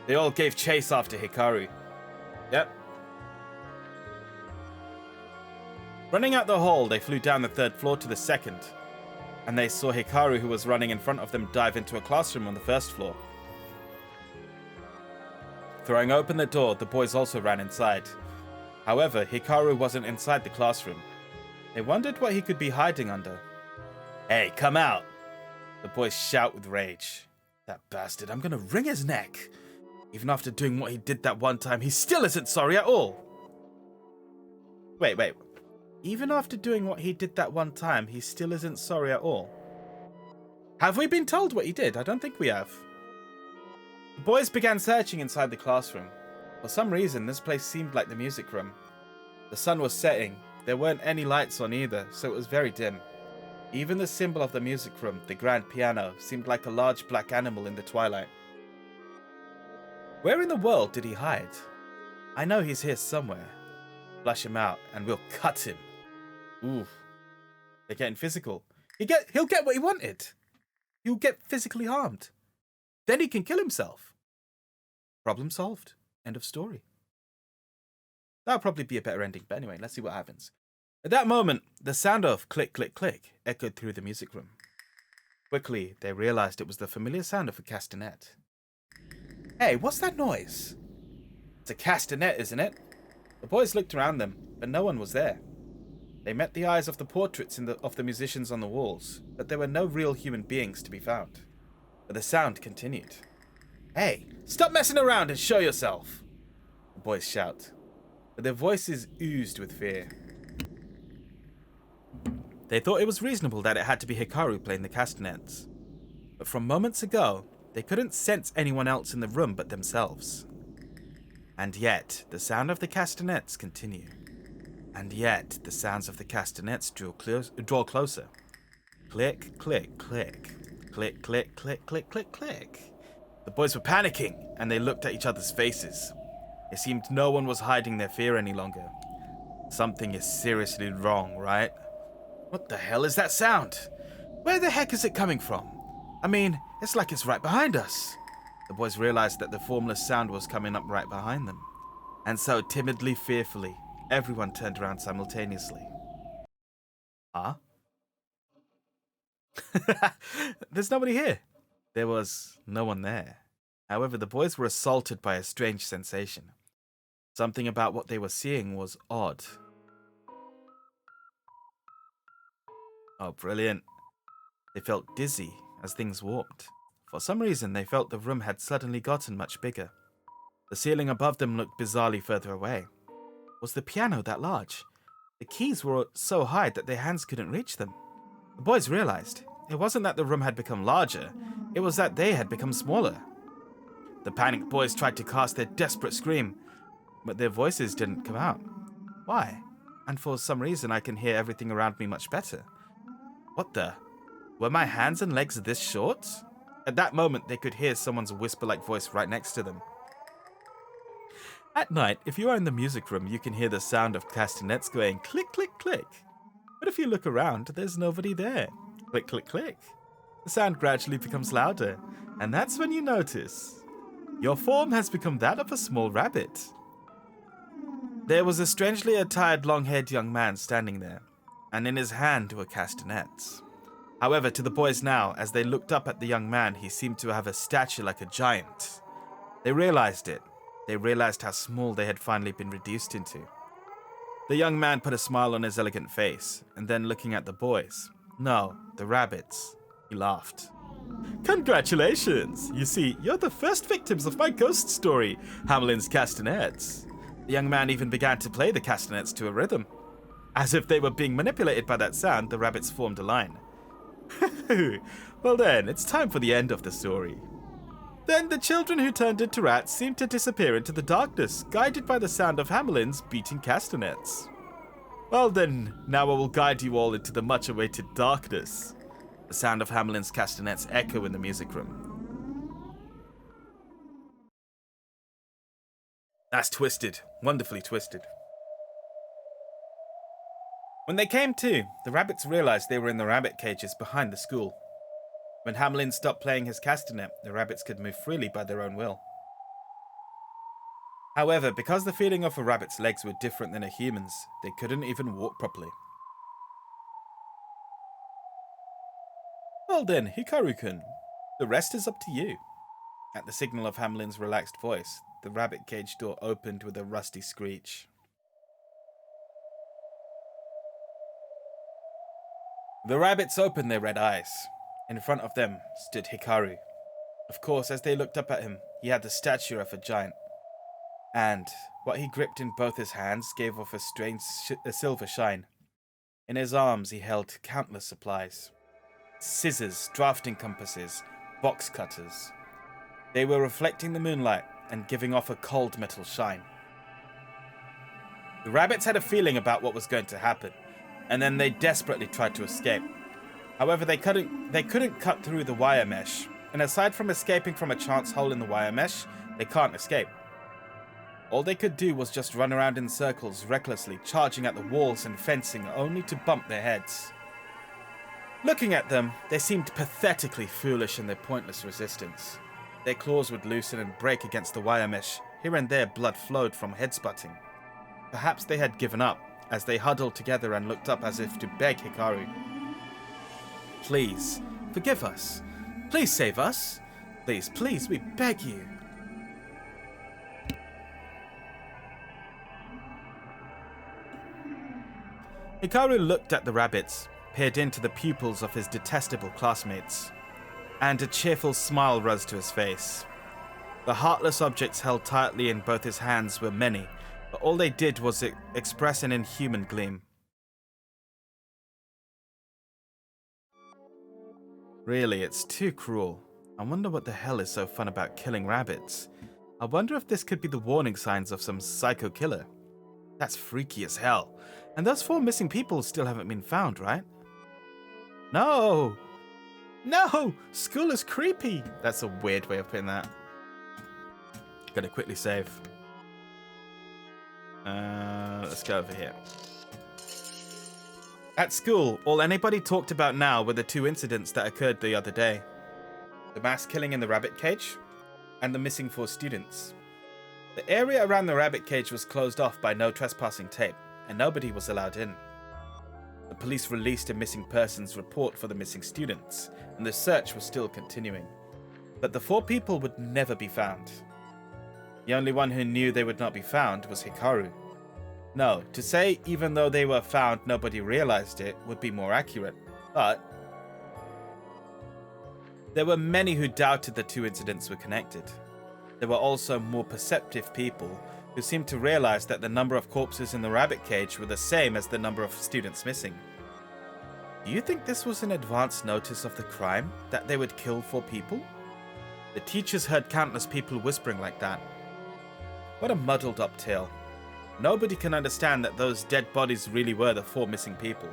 They all gave chase after Hikaru. Yep. Running out the hall, they flew down the 3rd floor to the 2nd, and they saw Hikaru, who was running in front of them, dive into a classroom on the 1st floor. Throwing open the door, the boys also ran inside. However, Hikaru wasn't inside the classroom. They wondered what he could be hiding under. Hey, come out! The boys shout with rage. That bastard, I'm gonna wring his neck. Even after doing what he did that one time, he still isn't sorry at all. Wait. Even after doing what he did that one time, he still isn't sorry at all. Have we been told what he did? I don't think we have. The boys began searching inside the classroom. For some reason, this place seemed like the music room. The sun was setting. There weren't any lights on either, so it was very dim. Even the symbol of the music room, the grand piano, seemed like a large black animal in the twilight. Where in the world did he hide? I know he's here somewhere. Flush him out, and we'll cut him. Ooh. They're getting physical. He'll get what he wanted. He'll get physically harmed. Then he can kill himself. Problem solved. End of story. That'll probably be a better ending, but anyway, let's see what happens. At that moment, the sound of click, click, click echoed through the music room. Quickly, they realized it was the familiar sound of a castanet. Hey, what's that noise? It's a castanet, isn't it? The boys looked around them, but no one was there. They met the eyes of the portraits of the musicians on the walls, but there were no real human beings to be found. But the sound continued. "Hey, stop messing around and show yourself!" The boys shout, but their voices oozed with fear. They thought it was reasonable that it had to be Hikaru playing the castanets, but from moments ago, they couldn't sense anyone else in the room but themselves. And yet, the sound of the castanets continue. And yet, the sounds of the castanets draw closer. Click, click, click. Click, click, click, click, click, click. The boys were panicking, and they looked at each other's faces. It seemed no one was hiding their fear any longer. Something is seriously wrong, right? What the hell is that sound? Where the heck is it coming from? I mean, it's like it's right behind us. The boys realized that the formless sound was coming up right behind them. And so, timidly, fearfully, everyone turned around simultaneously. Huh? There's nobody here. There was no one there. However, the boys were assaulted by a strange sensation. Something about what they were seeing was odd. Oh, brilliant. They felt dizzy as things warped. For some reason, they felt the room had suddenly gotten much bigger. The ceiling above them looked bizarrely further away. Was the piano that large? The keys were so high that their hands couldn't reach them. The boys realized it wasn't that the room had become larger, it was that they had become smaller. The panicked boys tried to cast their desperate scream, but their voices didn't come out. Why? And for some reason, I can hear everything around me much better. What the? Were my hands and legs this short? At that moment, they could hear someone's whisper-like voice right next to them. At night, if you are in the music room, you can hear the sound of castanets going click, click, click. But if you look around, there's nobody there. Click, click, click. The sound gradually becomes louder, and that's when you notice. Your form has become that of a small rabbit. There was a strangely attired, long-haired young man standing there, and in his hand were castanets. However, to the boys now, as they looked up at the young man, he seemed to have a stature like a giant. They realized it. They realized how small they had finally been reduced into. The young man put a smile on his elegant face, and then looking at the boys, no, the rabbits, he laughed. Congratulations! You see, you're the first victims of my ghost story, Hamelin's Castanets. The young man even began to play the castanets to a rhythm. As if they were being manipulated by that sound, the rabbits formed a line. Well then, it's time for the end of the story. Then the children who turned into rats seemed to disappear into the darkness, guided by the sound of Hamelin's beating castanets. Well then, now I will guide you all into the much-awaited darkness. The sound of Hamelin's castanets echo in the music room. That's twisted. Wonderfully twisted. When they came to, the rabbits realized they were in the rabbit cages behind the school. When Hamelin stopped playing his castanet, the rabbits could move freely by their own will. However, because the feeling of a rabbit's legs were different than a human's, they couldn't even walk properly. Well then, Hikaru-kun, the rest is up to you. At the signal of Hamelin's relaxed voice, the rabbit cage door opened with a rusty screech. The rabbits opened their red eyes. In front of them stood Hikaru. Of course, as they looked up at him, he had the stature of a giant. And what he gripped in both his hands gave off a strange silver shine. In his arms he held countless supplies. Scissors, drafting compasses, box cutters. They were reflecting the moonlight and giving off a cold metal shine. The rabbits had a feeling about what was going to happen, and then they desperately tried to escape. However, they couldn't cut through the wire mesh, and aside from escaping from a chance hole in the wire mesh, they can't escape. All they could do was just run around in circles, recklessly charging at the walls and fencing only to bump their heads. Looking at them, they seemed pathetically foolish in their pointless resistance. Their claws would loosen and break against the wire mesh. Here and there blood flowed from head-sputting. Perhaps they had given up, as they huddled together and looked up as if to beg Hikaru. Please, forgive us. Please save us. Please, please, we beg you. Hikaru looked at the rabbits, peered into the pupils of his detestable classmates, and a cheerful smile rose to his face. The heartless objects held tightly in both his hands were many, but all they did was express an inhuman gleam. Really, it's too cruel. I wonder what the hell is so fun about killing rabbits. I wonder if this could be the warning signs of some psycho killer. That's freaky as hell. And those 4 missing people still haven't been found, right? No! No! School is creepy! That's a weird way of putting that. Gotta quickly save. Let's go over here. At school, all anybody talked about now were the 2 incidents that occurred the other day. The mass killing in the rabbit cage, and the missing 4 students. The area around the rabbit cage was closed off by no trespassing tape, and nobody was allowed in. The police released a missing persons report for the missing students, and the search was still continuing. But the 4 people would never be found. The only one who knew they would not be found was Hikaru. No, to say even though they were found nobody realized it would be more accurate, but there were many who doubted the 2 incidents were connected. There were also more perceptive people who seemed to realize that the number of corpses in the rabbit cage were the same as the number of students missing. Do you think this was an advance notice of the crime, that they would kill 4 people? The teachers heard countless people whispering like that. What a muddled up tale. Nobody can understand that those dead bodies really were the 4 missing people.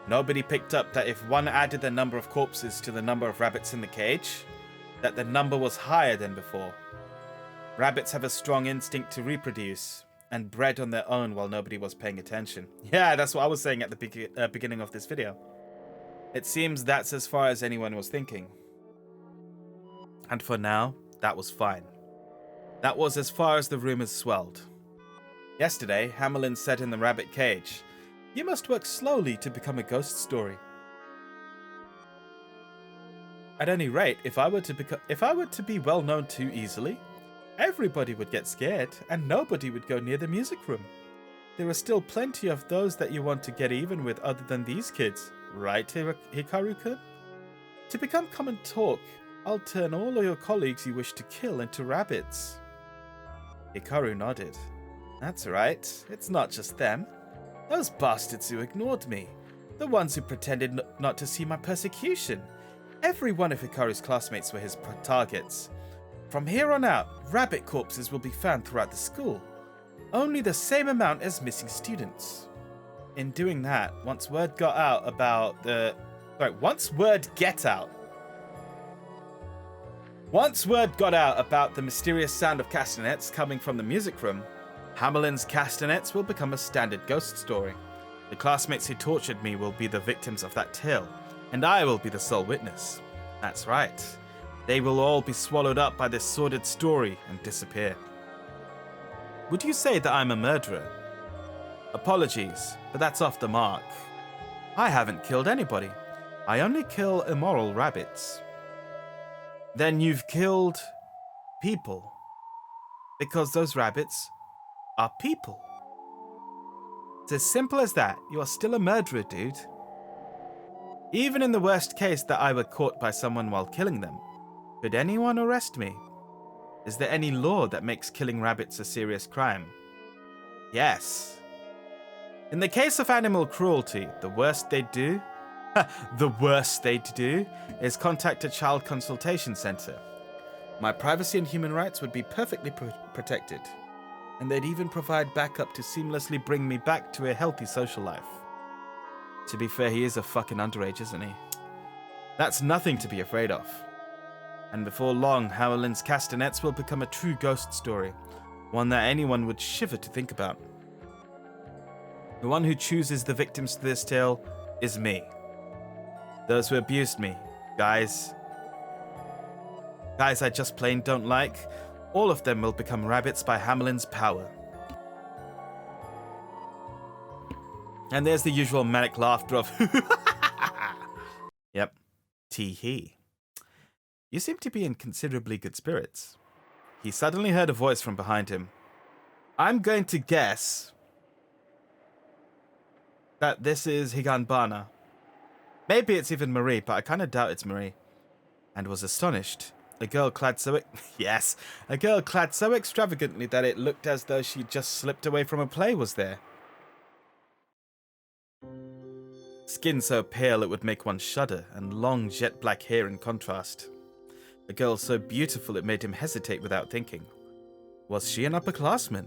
Nobody picked up that if one added the number of corpses to the number of rabbits in the cage, that the number was higher than before. Rabbits have a strong instinct to reproduce, and bred on their own while nobody was paying attention. Yeah, that's what I was saying at the beginning of this video. It seems that's as far as anyone was thinking. And for now, that was fine. That was as far as the rumors swelled. Yesterday, Hamelin said in the rabbit cage, "You must work slowly to become a ghost story." At any rate, if I were to be well known too easily, everybody would get scared and nobody would go near the music room. There are still plenty of those that you want to get even with other than these kids, right, Hikaru-kun? To become common talk, I'll turn all of your colleagues you wish to kill into rabbits. Hikaru nodded. That's right, it's not just them. Those bastards who ignored me. The ones who pretended not to see my persecution. Every one of Hikaru's classmates were his targets. From here on out, rabbit corpses will be found throughout the school. Only the same amount as missing students. In doing that, once word got out about the mysterious sound of castanets coming from the music room, Hamelin's castanets will become a standard ghost story. The classmates who tortured me will be the victims of that tale, and I will be the sole witness. That's right. They will all be swallowed up by this sordid story and disappear. Would you say that I'm a murderer? Apologies, but that's off the mark. I haven't killed anybody. I only kill immoral rabbits. Then you've killed people. Because those rabbits are people. It's as simple as that. You are still a murderer, dude. Even in the worst case that I were caught by someone while killing them, could anyone arrest me? Is there any law that makes killing rabbits a serious crime? Yes. In the case of animal cruelty, the worst they'd do is contact a child consultation center. My privacy and human rights would be perfectly protected, and they'd even provide backup to seamlessly bring me back to a healthy social life. To be fair, he is a fucking underage, isn't he? That's nothing to be afraid of. And before long, Hamelin's castanets will become a true ghost story, one that anyone would shiver to think about. The one who chooses the victims to this tale is me. Those who abused me, guys I just plain don't like, all of them will become rabbits by Hamelin's power. And there's the usual manic laughter of Yep, tee-hee. You seem to be in considerably good spirits. He suddenly heard a voice from behind him. I'm going to guess that this is Higanbana. Maybe it's even Marie, but I kind of doubt it's Marie. And was astonished. A girl clad so a girl clad so extravagantly that it looked as though she just slipped away from a play was there. Skin so pale it would make one shudder, and long jet black hair in contrast. A girl so beautiful it made him hesitate without thinking. Was she an upperclassman?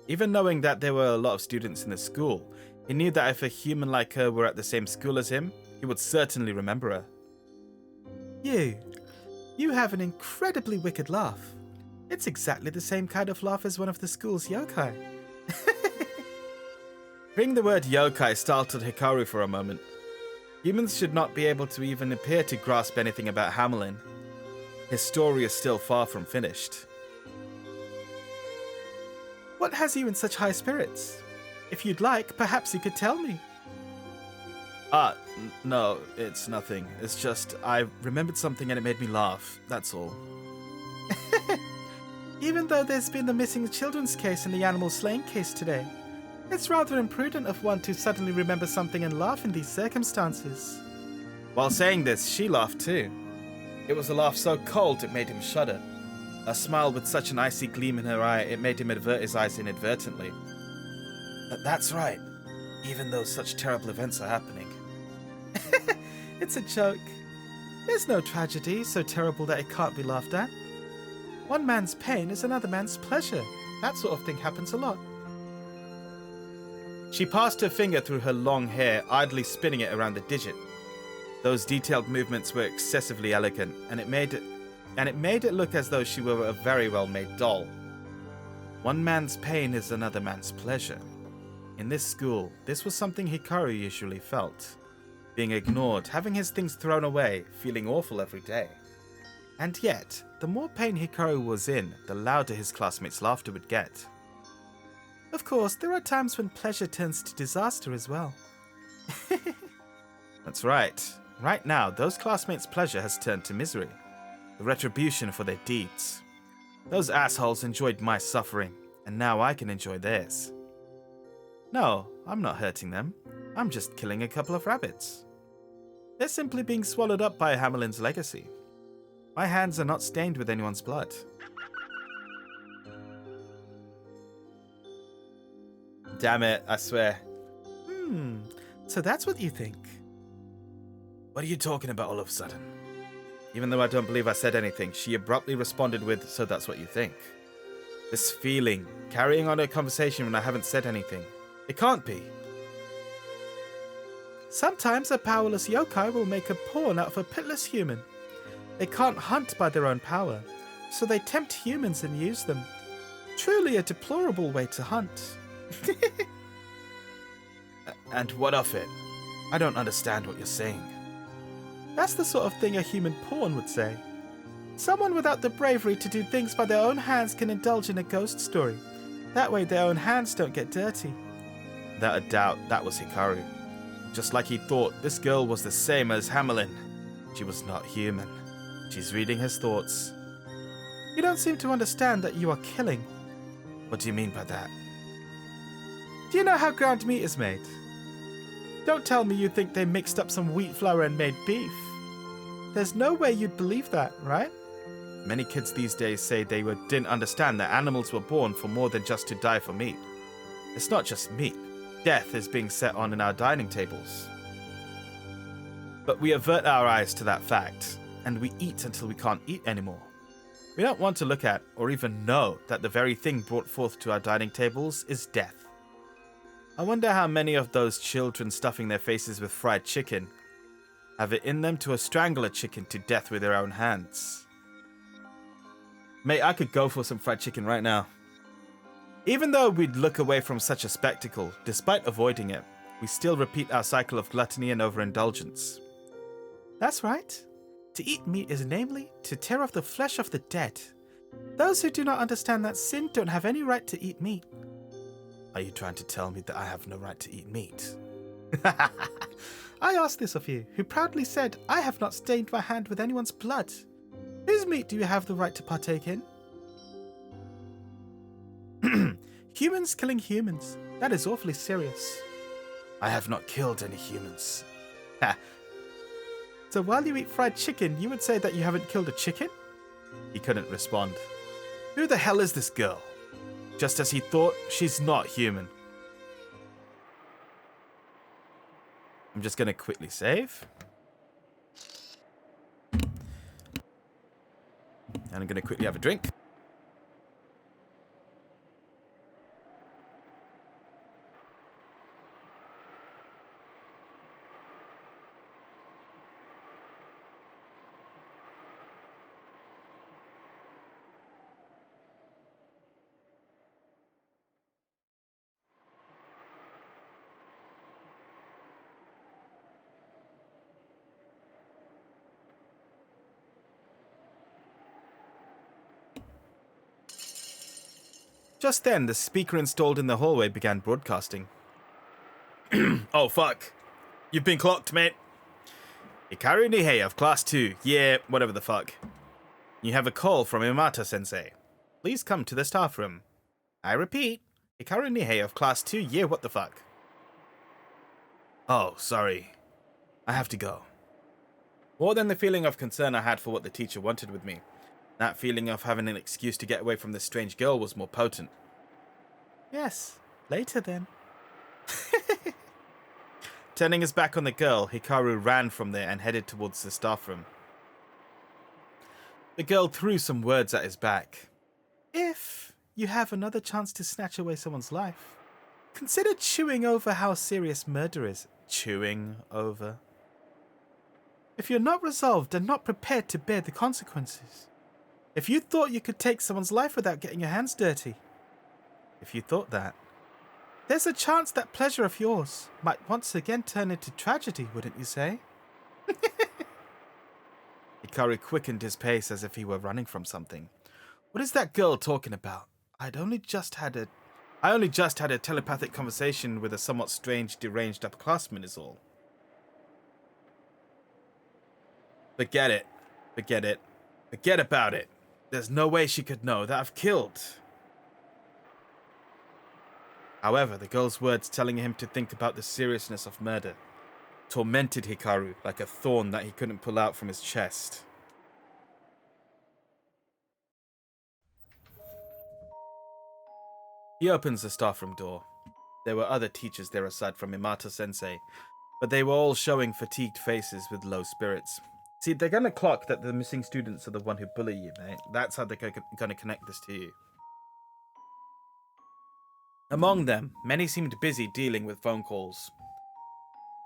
Even knowing that there were a lot of students in the school, he knew that if a human like her were at the same school as him, he would certainly remember her. You have an incredibly wicked laugh. It's exactly the same kind of laugh as one of the school's yōkai. Hearing the word yōkai startled Hikaru for a moment. Humans should not be able to even appear to grasp anything about Hamelin. His story is still far from finished. What has you in such high spirits? If you'd like, perhaps you could tell me. No, it's nothing. It's just, I remembered something and it made me laugh, that's all. Even though there's been the missing children's case and the animal slaying case today, it's rather imprudent of one to suddenly remember something and laugh in these circumstances. While saying this, she laughed too. It was a laugh so cold it made him shudder. A smile with such an icy gleam in her eye, it made him avert his eyes inadvertently. That's right, even though such terrible events are happening. It's a joke. There's no tragedy so terrible that it can't be laughed at. One man's pain is another man's pleasure. That sort of thing happens a lot. She passed her finger through her long hair, idly spinning it around the digit. Those detailed movements were excessively elegant, and it made it look as though she were a very well-made doll. One man's pain is another man's pleasure. In this school, this was something Hikaru usually felt. Being ignored, having his things thrown away, feeling awful every day. And yet, the more pain Hikaru was in, the louder his classmates' laughter would get. Of course, there are times when pleasure turns to disaster as well. That's right. Right now, those classmates' pleasure has turned to misery. The retribution for their deeds. Those assholes enjoyed my suffering, and now I can enjoy theirs. No, I'm not hurting them. I'm just killing a couple of rabbits. They're simply being swallowed up by Hamelin's legacy. My hands are not stained with anyone's blood. Damn it, I swear. So that's what you think. What are you talking about all of a sudden? Even though I don't believe I said anything, she abruptly responded with, so that's what you think. This feeling, carrying on a conversation when I haven't said anything. It can't be. Sometimes a powerless yōkai will make a pawn out of a pitiless human. They can't hunt by their own power, so they tempt humans and use them. Truly a deplorable way to hunt. And what of it? I don't understand what you're saying. That's the sort of thing a human pawn would say. Someone without the bravery to do things by their own hands can indulge in a ghost story. That way their own hands don't get dirty. Without a doubt, that was Hikaru. Just like he thought, this girl was the same as Hamelin. She was not human. She's reading his thoughts. You don't seem to understand that you are killing. What do you mean by that? Do you know how ground meat is made? Don't tell me you think they mixed up some wheat flour and made beef. There's no way you'd believe that, right? Many kids these days say they didn't understand that animals were born for more than just to die for meat. It's not just meat. Death is being set on in our dining tables. But we avert our eyes to that fact, and we eat until we can't eat anymore. We don't want to look at or even know that the very thing brought forth to our dining tables is death. I wonder how many of those children stuffing their faces with fried chicken have it in them to strangle a chicken to death with their own hands. Mate, I could go for some fried chicken right now. Even though we'd look away from such a spectacle, despite avoiding it, we still repeat our cycle of gluttony and overindulgence. That's right. To eat meat is namely to tear off the flesh of the dead. Those who do not understand that sin don't have any right to eat meat. Are you trying to tell me that I have no right to eat meat? I asked this of you, who proudly said, I have not stained my hand with anyone's blood. Whose meat do you have the right to partake in? Humans killing humans. That is awfully serious. I have not killed any humans. Ha. So while you eat fried chicken, you would say that you haven't killed a chicken? He couldn't respond. Who the hell is this girl? Just as he thought, she's not human. I'm just going to quickly save. And I'm going to quickly have a drink. Just then, the speaker installed in the hallway began broadcasting. Oh, fuck. You've been clocked, mate. Hikaru Nihei of Class 2. Yeah, whatever the fuck. You have a call from Imata-sensei. Please come to the staff room. I repeat, Hikaru Nihei of Class 2. Yeah, what the fuck? Oh, sorry. I have to go. More than the feeling of concern I had for what the teacher wanted with me, that feeling of having an excuse to get away from this strange girl was more potent. Yes, later then. Turning his back on the girl, Hikaru ran from there and headed towards the staff room. The girl threw some words at his back. If you have another chance to snatch away someone's life, consider chewing over how serious murder is. Chewing over. If you're not resolved and not prepared to bear the consequences. If you thought you could take someone's life without getting your hands dirty. If you thought that, there's a chance that pleasure of yours might once again turn into tragedy, wouldn't you say? Hikaru quickened his pace as if he were running from something. What is that girl talking about? I only just had a telepathic conversation with a somewhat strange, deranged upperclassman is all. Forget it. Forget it. Forget about it. There's no way she could know that I've killed. However, the girl's words telling him to think about the seriousness of murder tormented Hikaru like a thorn that he couldn't pull out from his chest. He opens the staff room door. There were other teachers there aside from Imata-sensei, but they were all showing fatigued faces with low spirits. See, they're going to clock that the missing students are the one who bully you, mate. That's how they're going to connect this to you. Among them, many seemed busy dealing with phone calls.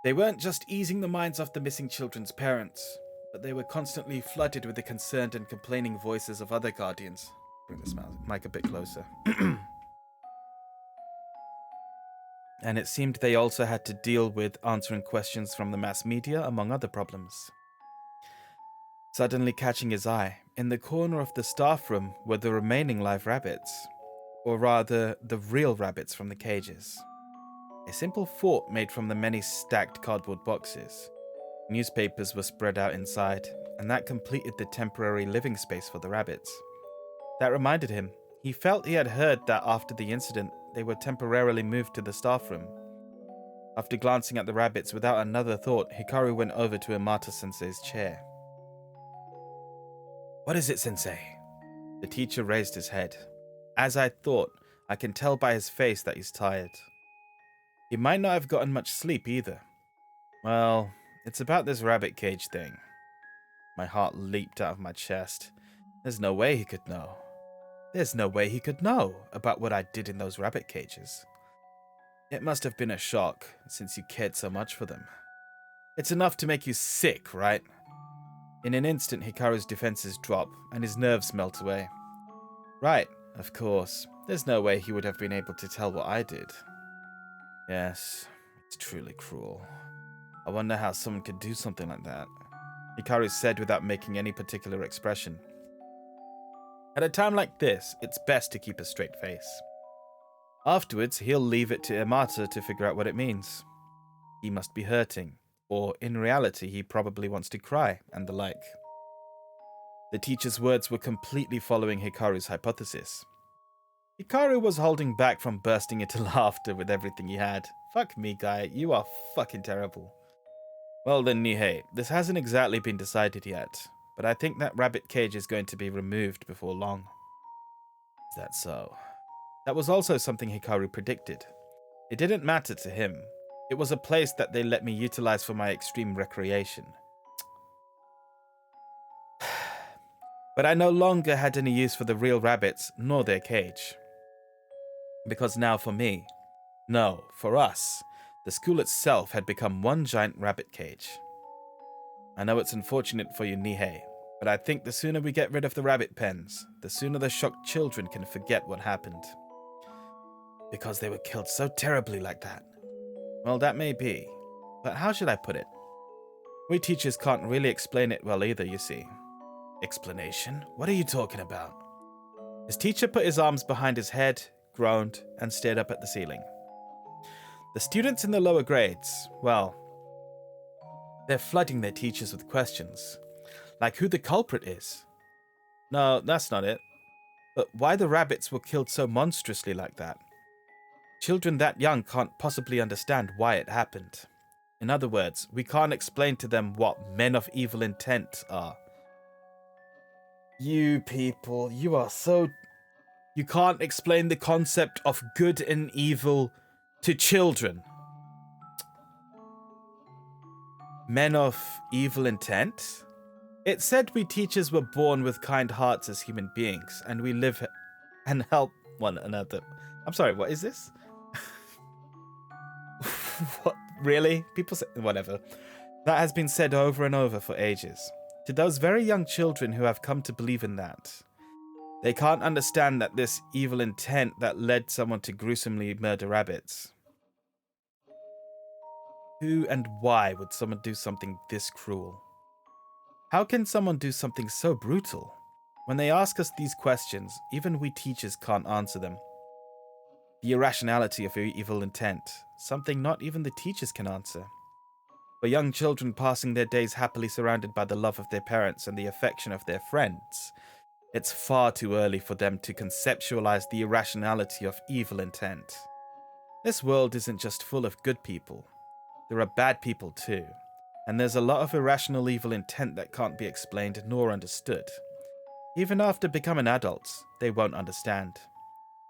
They weren't just easing the minds of the missing children's parents, but they were constantly flooded with the concerned and complaining voices of other guardians. Bring this mic a bit closer. And it seemed they also had to deal with answering questions from the mass media, among other problems. Suddenly catching his eye, in the corner of the staff room were the remaining live rabbits. Or rather, the real rabbits from the cages. A simple fort made from the many stacked cardboard boxes. Newspapers were spread out inside, and that completed the temporary living space for the rabbits. That reminded him, he felt he had heard that after the incident, they were temporarily moved to the staff room. After glancing at the rabbits without another thought, Hikaru went over to Imata-sensei's chair. What is it, sensei? The teacher raised his head. As I thought, I can tell by his face that he's tired. He might not have gotten much sleep either. Well, it's about this rabbit cage thing. My heart leaped out of my chest. There's no way he could know. There's no way he could know about what I did in those rabbit cages. It must have been a shock, since you cared so much for them. It's enough to make you sick, right? In an instant, Hikaru's defenses drop, and his nerves melt away. Right, of course. There's no way he would have been able to tell what I did. Yes, it's truly cruel. I wonder how someone could do something like that. Hikaru said without making any particular expression. At a time like this, it's best to keep a straight face. Afterwards, he'll leave it to Imata to figure out what it means. He must be hurting, or in reality, he probably wants to cry, and the like. The teacher's words were completely following Hikaru's hypothesis. Hikaru was holding back from bursting into laughter with everything he had, Fuck me, guy. You are fucking terrible. Well then, Nihei, this hasn't exactly been decided yet, but I think that rabbit cage is going to be removed before long. Is that so? That was also something Hikaru predicted. It didn't matter to him. It was a place that they let me utilize for my extreme recreation. But I no longer had any use for the real rabbits, nor their cage. Because now for me, no, for us, the school itself had become one giant rabbit cage. I know it's unfortunate for you, Nihei, but I think the sooner we get rid of the rabbit pens, the sooner the shocked children can forget what happened. Because they were killed so terribly like that. Well, that may be, but how should I put it? We teachers can't really explain it well either, you see. Explanation? What are you talking about? His teacher put his arms behind his head, groaned, and stared up at the ceiling. The students in the lower grades, well, they're flooding their teachers with questions. Like who the culprit is. No, that's not it. But why the rabbits were killed so monstrously like that. Children that young can't possibly understand why it happened. In other words, we can't explain to them what men of evil intent are. You people, you are so... You can't explain the concept of good and evil to children. Men of evil intent? It said we teachers were born with kind hearts as human beings, and we live and help one another. I'm sorry, what is this? What? Really? People say... Whatever. That has been said over and over for ages. To those very young children who have come to believe in that. They can't understand that this evil intent that led someone to gruesomely murder rabbits. Who and why would someone do something this cruel? How can someone do something so brutal? When they ask us these questions, even we teachers can't answer them. The irrationality of your evil intent, something not even the teachers can answer. For young children passing their days happily surrounded by the love of their parents and the affection of their friends, it's far too early for them to conceptualize the irrationality of evil intent. This world isn't just full of good people. There are bad people too, and there's a lot of irrational evil intent that can't be explained nor understood. Even after becoming adults, they won't understand.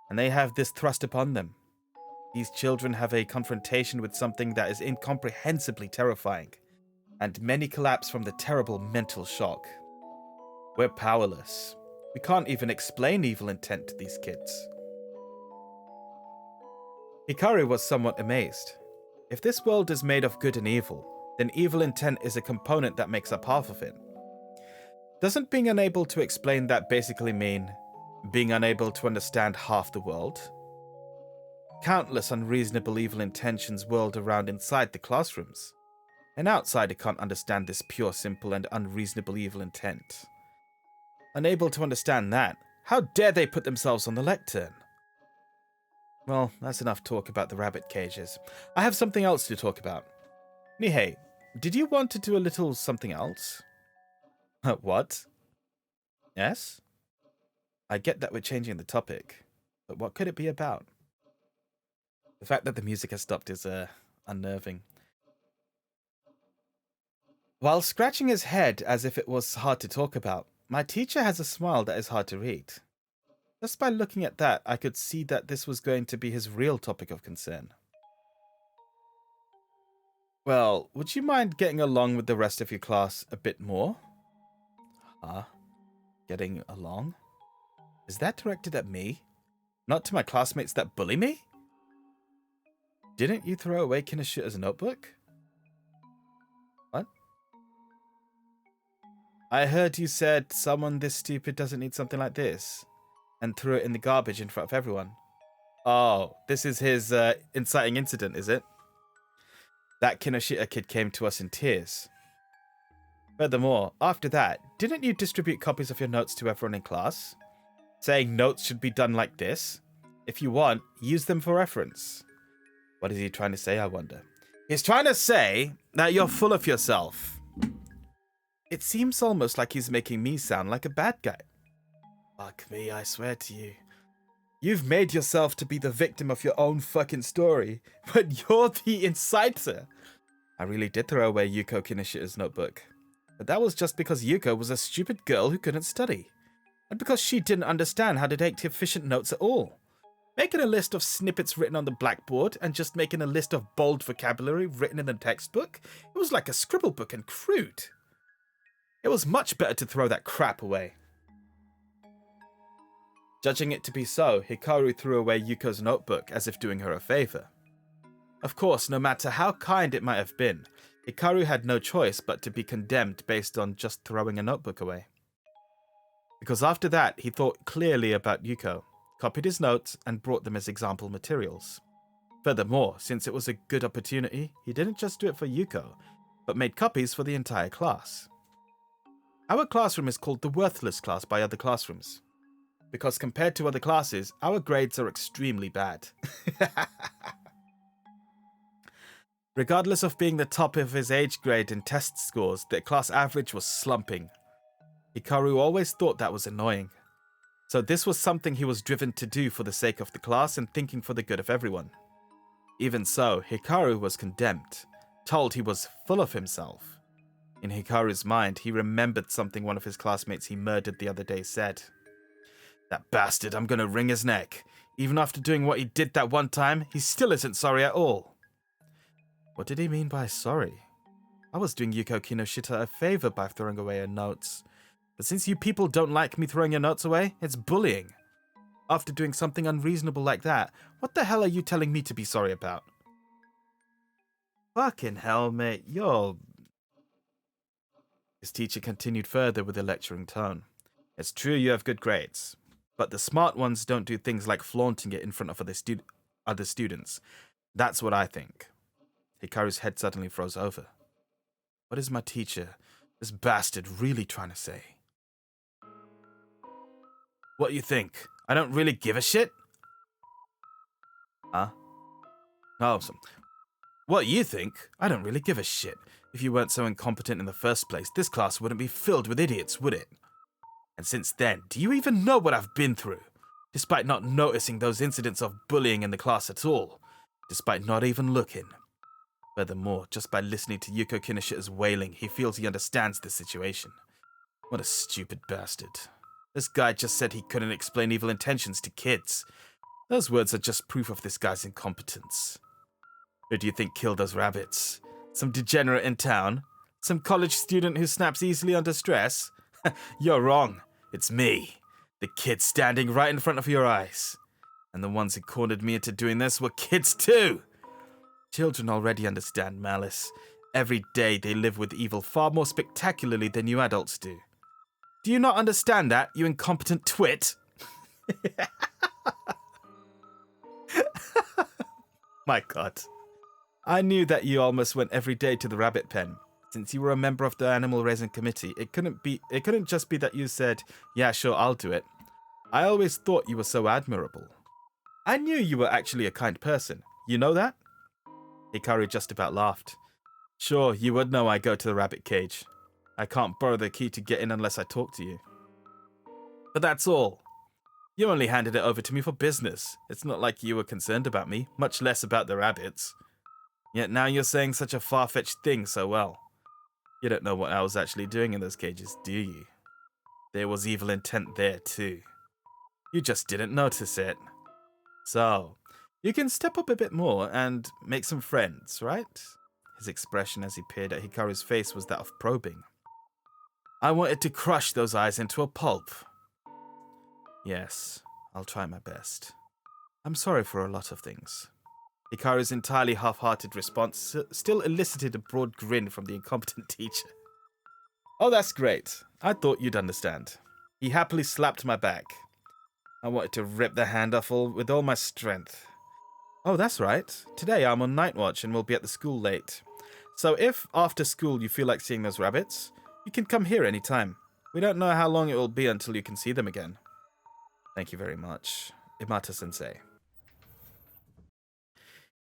And they have this thrust upon them. These children have a confrontation with something that is incomprehensibly terrifying, and many collapse from the terrible mental shock. We're powerless. We can't even explain evil intent to these kids. Hikaru was somewhat amazed. If this world is made of good and evil, then evil intent is a component that makes up half of it. Doesn't being unable to explain that basically mean being unable to understand half the world? Countless unreasonable evil intentions whirled around inside the classrooms. An outsider can't understand this pure, simple, and unreasonable evil intent. Unable to understand that, how dare they put themselves on the lectern? Well, that's enough talk about the rabbit cages. I have something else to talk about. Nihei, did you want to do a little something else? What? Yes? I get that we're changing the topic, but what could it be about? The fact that the music has stopped is unnerving. While scratching his head as if it was hard to talk about, my teacher has a smile that is hard to read. Just by looking at that, I could see that this was going to be his real topic of concern. Well, would you mind getting along with the rest of your class a bit more? Huh? Getting along? Is that directed at me? Not to my classmates that bully me? Didn't you throw away Kinoshita's notebook? What? I heard you said someone this stupid doesn't need something like this, and threw it in the garbage in front of everyone. Oh, this is his inciting incident, is it? That Kinoshita kid came to us in tears. Furthermore, after that, didn't you distribute copies of your notes to everyone in class? Saying notes should be done like this? If you want, use them for reference. What is he trying to say, I wonder? He's trying to say that you're full of yourself. It seems almost like he's making me sound like a bad guy. Fuck me, I swear to you. You've made yourself to be the victim of your own fucking story, but you're the inciter. I really did throw away Yuko Kinishita's notebook. But that was just because Yuko was a stupid girl who couldn't study. And because she didn't understand how to take efficient notes at all. Making a list of snippets written on the blackboard and just making a list of bold vocabulary written in the textbook, it was like a scribble book and crude. It was much better to throw that crap away. Judging it to be so, Hikaru threw away Yuko's notebook as if doing her a favor. Of course, no matter how kind it might have been, Hikaru had no choice but to be condemned based on just throwing a notebook away. Because after that, he thought clearly about Yuko, copied his notes, and brought them as example materials. Furthermore, since it was a good opportunity, he didn't just do it for Yuko, but made copies for the entire class. Our classroom is called the worthless class by other classrooms, because compared to other classes, our grades are extremely bad. Regardless of being the top of his age grade in test scores, the class average was slumping. Hikaru always thought that was annoying. So this was something he was driven to do for the sake of the class and thinking for the good of everyone. Even so, Hikaru was condemned, told he was full of himself. In Hikaru's mind, he remembered something one of his classmates he murdered the other day said. That bastard, I'm gonna wring his neck. Even after doing what he did that one time, he still isn't sorry at all. What did he mean by sorry? I was doing Yuko Kinoshita a favor by throwing away her notes. But since you people don't like me throwing your notes away, it's bullying. After doing something unreasonable like that, what the hell are you telling me to be sorry about? Fucking hell, mate, you're... His teacher continued further with a lecturing tone. It's true you have good grades, but the smart ones don't do things like flaunting it in front of other students. That's what I think. Hikaru's head suddenly froze over. What is my teacher, this bastard, really trying to say? What do you think? I don't really give a shit? Huh? Oh, what you think? I don't really give a shit. If you weren't so incompetent in the first place, this class wouldn't be filled with idiots, would it? And since then, do you even know what I've been through? Despite not noticing those incidents of bullying in the class at all. Despite not even looking. Furthermore, just by listening to Yuko Kinishita's wailing, he feels he understands the situation. What a stupid bastard. This guy just said he couldn't explain evil intentions to kids. Those words are just proof of this guy's incompetence. Who do you think killed those rabbits? Some degenerate in town? Some college student who snaps easily under stress? You're wrong. It's me. The kid standing right in front of your eyes. And the ones who cornered me into doing this were kids too. Children already understand malice. Every day they live with evil far more spectacularly than you adults do. Do you not understand that, you incompetent twit? My God. I knew that you almost went every day to the rabbit pen. Since you were a member of the animal raising committee, it couldn't just be that you said, yeah, sure, I'll do it. I always thought you were so admirable. I knew you were actually a kind person. You know that? Hikaru just about laughed. Sure, you would know I go to the rabbit cage. I can't borrow the key to get in unless I talk to you. But that's all. You only handed it over to me for business. It's not like you were concerned about me, much less about the rabbits. Yet now you're saying such a far-fetched thing so well. You don't know what I was actually doing in those cages, do you? There was evil intent there too. You just didn't notice it. So, you can step up a bit more and make some friends, right? His expression as he peered at Hikaru's face was that of probing. I wanted to crush those eyes into a pulp. Yes, I'll try my best. I'm sorry for a lot of things. Hikaru's entirely half-hearted response still elicited a broad grin from the incompetent teacher. Oh, that's great. I thought you'd understand. He happily slapped my back. I wanted to rip the hand off with all my strength. Oh, that's right. Today I'm on night watch and will be at the school late. So if, after school, you feel like seeing those rabbits, you can come here anytime. We don't know how long it will be until you can see them again. Thank you very much, Imata-sensei.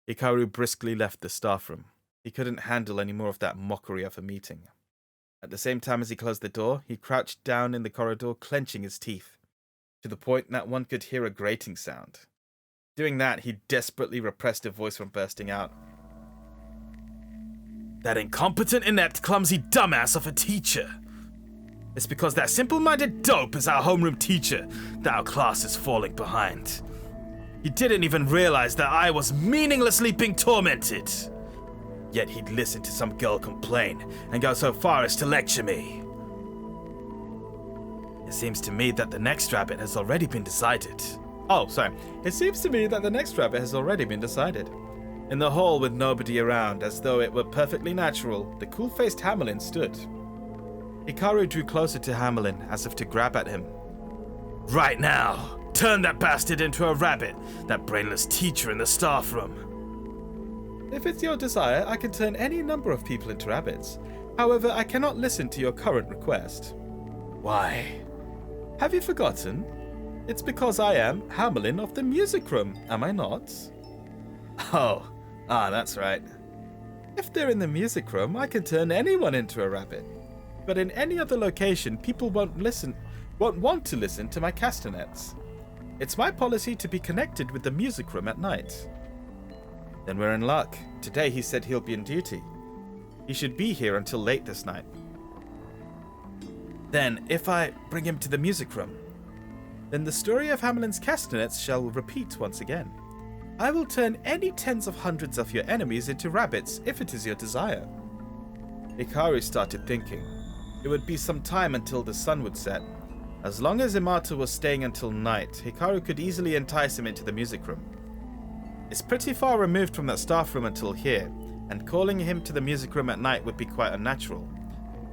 Hikaru briskly left the staff room. He couldn't handle any more of that mockery of a meeting. At the same time as he closed the door, he crouched down in the corridor, clenching his teeth. to the point that one could hear a grating sound. Doing that, he desperately repressed a voice from bursting out. That incompetent, inept, clumsy dumbass of a teacher. It's because that simple-minded dope is our homeroom teacher that our class is falling behind. He didn't even realize that I was meaninglessly being tormented. Yet he'd listen to some girl complain and go so far as to lecture me. It seems to me that the next rabbit has already been decided. It seems to me that the next rabbit has already been decided. In the hall with nobody around, as though it were perfectly natural, the cool-faced Hamelin stood. Hikaru drew closer to Hamelin, as if to grab at him. Right now! Turn that bastard into a rabbit! That brainless teacher in the staff room! If it's your desire, I can turn any number of people into rabbits. However, I cannot listen to your current request. Why? Have you forgotten? It's because I am Hamelin of the music room, am I not? That's right. If they're in the music room, I can turn anyone into a rabbit. But in any other location, people won't want to listen to my castanets. It's my policy to be connected with the music room at night. Then we're in luck. Today he said he'll be on duty. He should be here until late this night. Then, if I bring him to the music room, then the story of Hamelin's castanets shall repeat once again. I will turn any tens of hundreds of your enemies into rabbits if it is your desire. Hikaru started thinking. It would be some time until the sun would set. As long as Imato was staying until night, Hikaru could easily entice him into the music room. It's pretty far removed from that staff room until here, and calling him to the music room at night would be quite unnatural.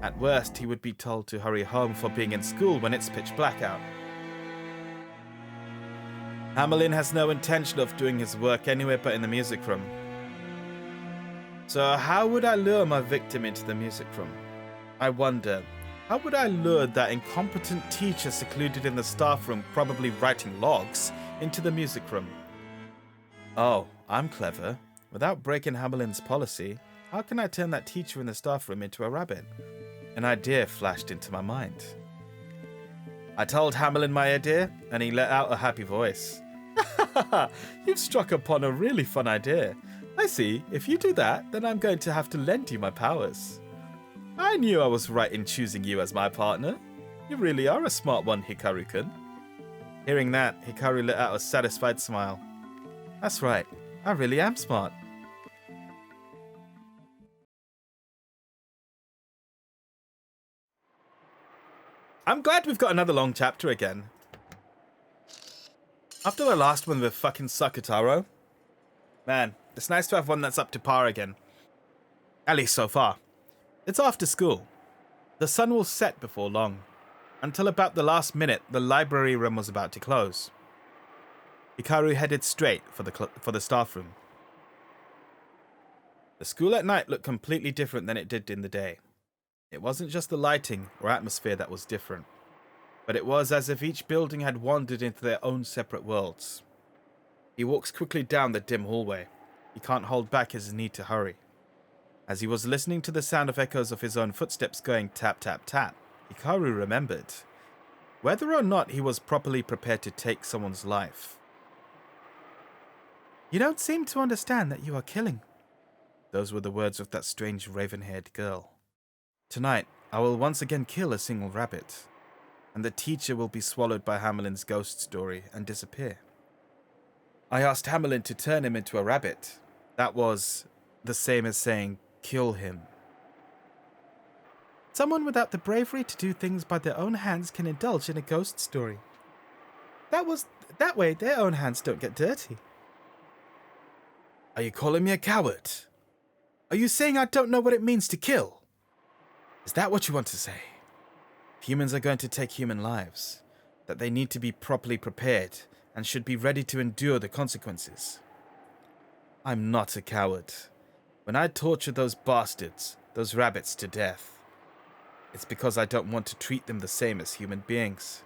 At worst, he would be told to hurry home for being in school when it's pitch black out. Hamelin has no intention of doing his work anywhere but in the music room. So how would I lure my victim into the music room? I wonder, how would I lure that incompetent teacher secluded in the staff room, probably writing logs, into the music room? Oh, I'm clever. Without breaking Hamelin's policy, how can I turn that teacher in the staff room into a rabbit? An idea flashed into my mind. I told Hamelin my idea, and he let out a happy voice. You've struck upon a really fun idea. I see. If you do that, then I'm going to have to lend you my powers. I knew I was right in choosing you as my partner. You really are a smart one, Hikaru-kun. Hearing that, Hikaru let out a satisfied smile. That's right. I really am smart. I'm glad we've got another long chapter again. After the last one with fucking Sakutaro, man, it's nice to have one that's up to par again. At least so far. It's after school. The sun will set before long. Until about the last minute, the library room was about to close. Hikaru headed straight for the staff room. The school at night looked completely different than it did in the day. It wasn't just the lighting or atmosphere that was different, but it was as if each building had wandered into their own separate worlds. He walks quickly down the dim hallway. He can't hold back his need to hurry. As he was listening to the sound of echoes of his own footsteps going tap, tap, tap, Hikaru remembered. Whether or not he was properly prepared to take someone's life. You don't seem to understand that you are killing. Those were the words of that strange raven-haired girl. Tonight, I will once again kill a single rabbit, and the teacher will be swallowed by Hamelin's ghost story and disappear. I asked Hamelin to turn him into a rabbit. That was the same as saying, kill him. Someone without the bravery to do things by their own hands can indulge in a ghost story. That way their own hands don't get dirty. Are you calling me a coward? Are you saying I don't know what it means to kill? Is that what you want to say? If humans are going to take human lives, that they need to be properly prepared and should be ready to endure the consequences. I'm not a coward. When I torture those bastards, those rabbits to death, it's because I don't want to treat them the same as human beings.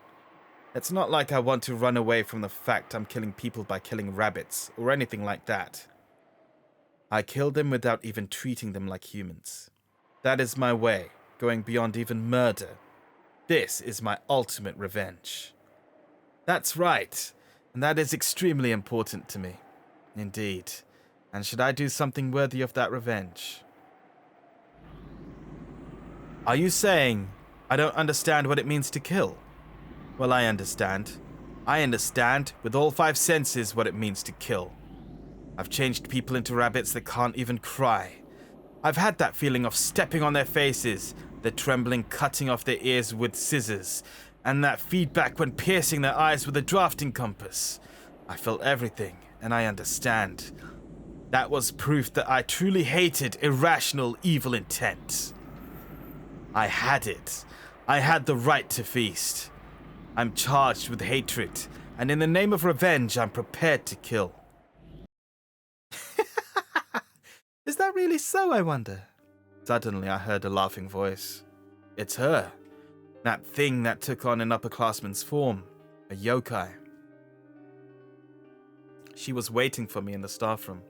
It's not like I want to run away from the fact I'm killing people by killing rabbits or anything like that. I kill them without even treating them like humans. That is my way, going beyond even murder. This is my ultimate revenge. That's right. And that is extremely important to me. Indeed. And should I do something worthy of that revenge? Are you saying I don't understand what it means to kill? Well, I understand. I understand with all 5 senses what it means to kill. I've changed people into rabbits that can't even cry. I've had that feeling of stepping on their faces, the trembling cutting off their ears with scissors, and that feedback when piercing their eyes with a drafting compass. I felt everything, and I understand. That was proof that I truly hated irrational evil intent. I had it. I had the right to feast. I'm charged with hatred, and in the name of revenge, I'm prepared to kill. Is that really so, I wonder? Suddenly, I heard a laughing voice. It's her. That thing that took on an upperclassman's form. A yōkai. She was waiting for me in the staff room.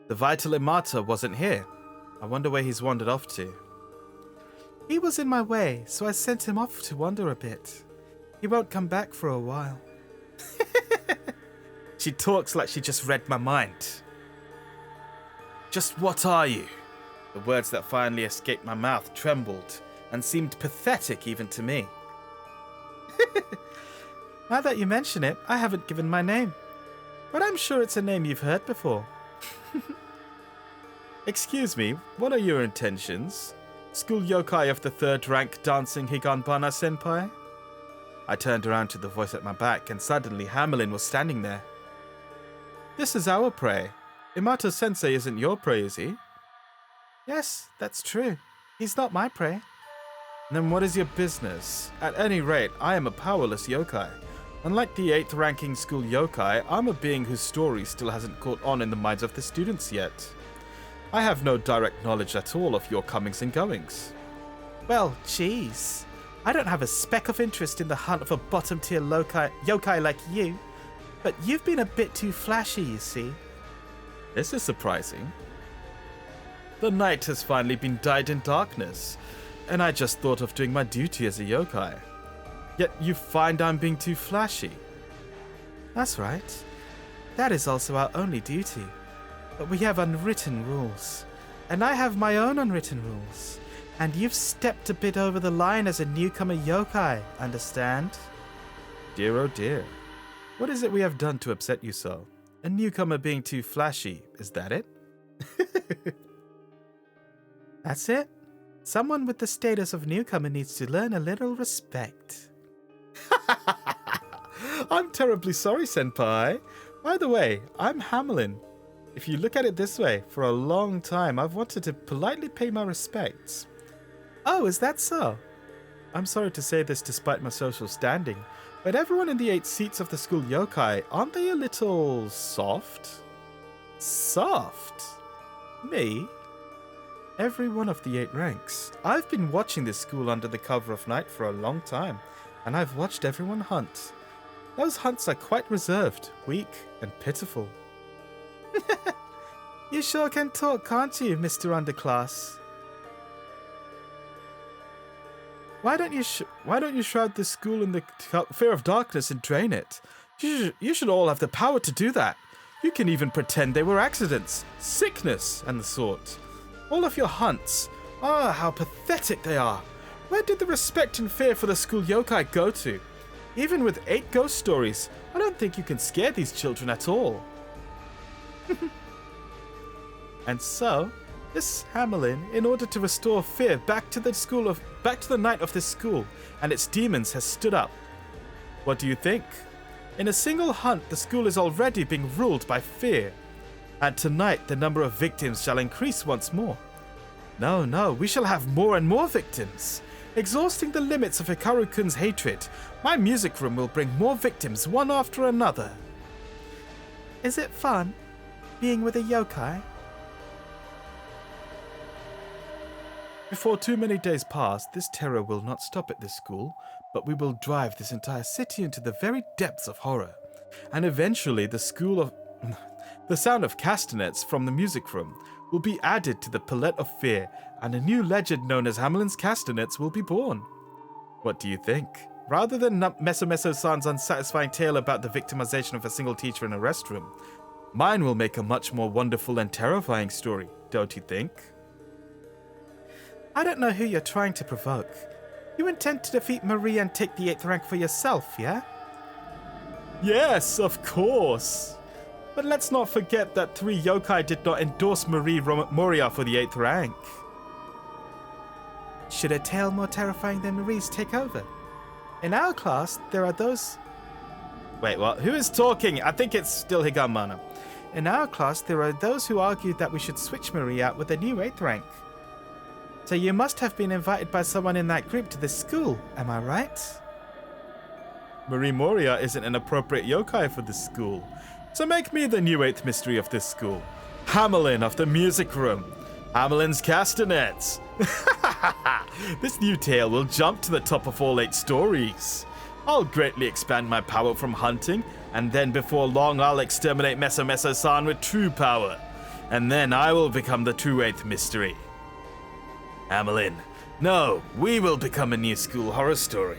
The vital Imata wasn't here. I wonder where he's wandered off to. He was in my way, so I sent him off to wander a bit. He won't come back for a while. She talks like she just read my mind. Just what are you? The words that finally escaped my mouth trembled and seemed pathetic even to me. Now that you mention it, I haven't given my name. But I'm sure it's a name you've heard before. Excuse me, what are your intentions? School yōkai of the 3rd rank dancing Higanbana senpai? I turned around to the voice at my back and suddenly Hamelin was standing there. This is our prey. Imata-sensei isn't your prey, is he? Yes, that's true. He's not my prey. Then what is your business? At any rate, I am a powerless yōkai. Unlike the 8th ranking school yōkai, I'm a being whose story still hasn't caught on in the minds of the students yet. I have no direct knowledge at all of your comings and goings. Well, geez. I don't have a speck of interest in the hunt of a bottom-tier yōkai like you. But you've been a bit too flashy, you see. This is surprising. The night has finally been dyed in darkness, and I just thought of doing my duty as a yōkai. Yet you find I'm being too flashy. That's right. That is also our only duty. But we have unwritten rules. And I have my own unwritten rules. And you've stepped a bit over the line as a newcomer yōkai, understand? Dear oh dear. What is it we have done to upset you so? A newcomer being too flashy, is that it? That's it. Someone with the status of newcomer needs to learn a little respect. I'm terribly sorry, senpai. By the way, I'm Hamelin. If you look at it this way, for a long time I've wanted to politely pay my respects. Oh, is that so? I'm sorry to say this despite my social standing, but everyone in the 8 seats of the school yōkai, aren't they a little soft? Soft? Me? Every one of the 8 ranks. I've been watching this school under the cover of night for a long time, and I've watched everyone hunt. Those hunts are quite reserved, weak, and pitiful. You sure can talk, can't you, Mr. Underclass? Why don't you shroud this school in the fear of darkness and drain it? You should all have the power to do that. You can even pretend they were accidents, sickness, and the sort. All of your hunts. Ah, how pathetic they are. Where did the respect and fear for the school yōkai go to? Even with 8 ghost stories, I don't think you can scare these children at all. And so, this Hamelin, in order to restore fear back to the night of this school and its demons, has stood up. What do you think? In a single hunt, the school is already being ruled by fear. And tonight, the number of victims shall increase once more. No, we shall have more and more victims. Exhausting the limits of Hikaru-kun's hatred, my music room will bring more victims one after another. Is it fun, being with a yōkai? Before too many days pass, this terror will not stop at this school, but we will drive this entire city into the very depths of horror. And eventually the sound of castanets from the music room will be added to the palette of fear, and a new legend known as Hamelin's Castanets will be born. What do you think? Rather than Meso-Meso-san's unsatisfying tale about the victimization of a single teacher in a restroom, mine will make a much more wonderful and terrifying story, don't you think? I don't know who you're trying to provoke. You intend to defeat Marie and take the 8th rank for yourself, yeah? Yes, of course. But let's not forget that 3 yōkai did not endorse Marie Moria for the 8th rank. Should a tale more terrifying than Marie's take over? In our class, there are those... Wait, what? Who is talking? I think it's still Higanbana. In our class, there are those who argued that we should switch Marie out with a new 8th rank. So you must have been invited by someone in that group to this school, am I right? Marie Moria isn't an appropriate yōkai for this school, so make me the new 8th mystery of this school. Hamelin of the music room. Hamelin's Castanets. This new tale will jump to the top of all 8 stories. I'll greatly expand my power from hunting, and then before long I'll exterminate Meso-Meso-san with true power. And then I will become the true 8th mystery. Hamelin, no, we will become a new school horror story.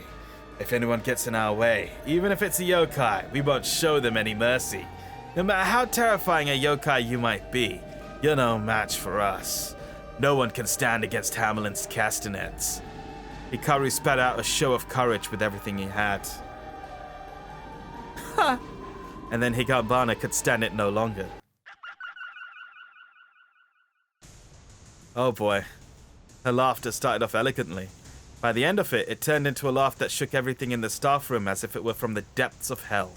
If anyone gets in our way, even if it's a yōkai, we won't show them any mercy. No matter how terrifying a yōkai you might be, you're no match for us. No one can stand against Hamelin's Castanets. Hikaru spat out a show of courage with everything he had. Ha! And then Higanbana could stand it no longer. Oh boy. Her laughter started off elegantly. By the end of it, it turned into a laugh that shook everything in the staff room as if it were from the depths of hell.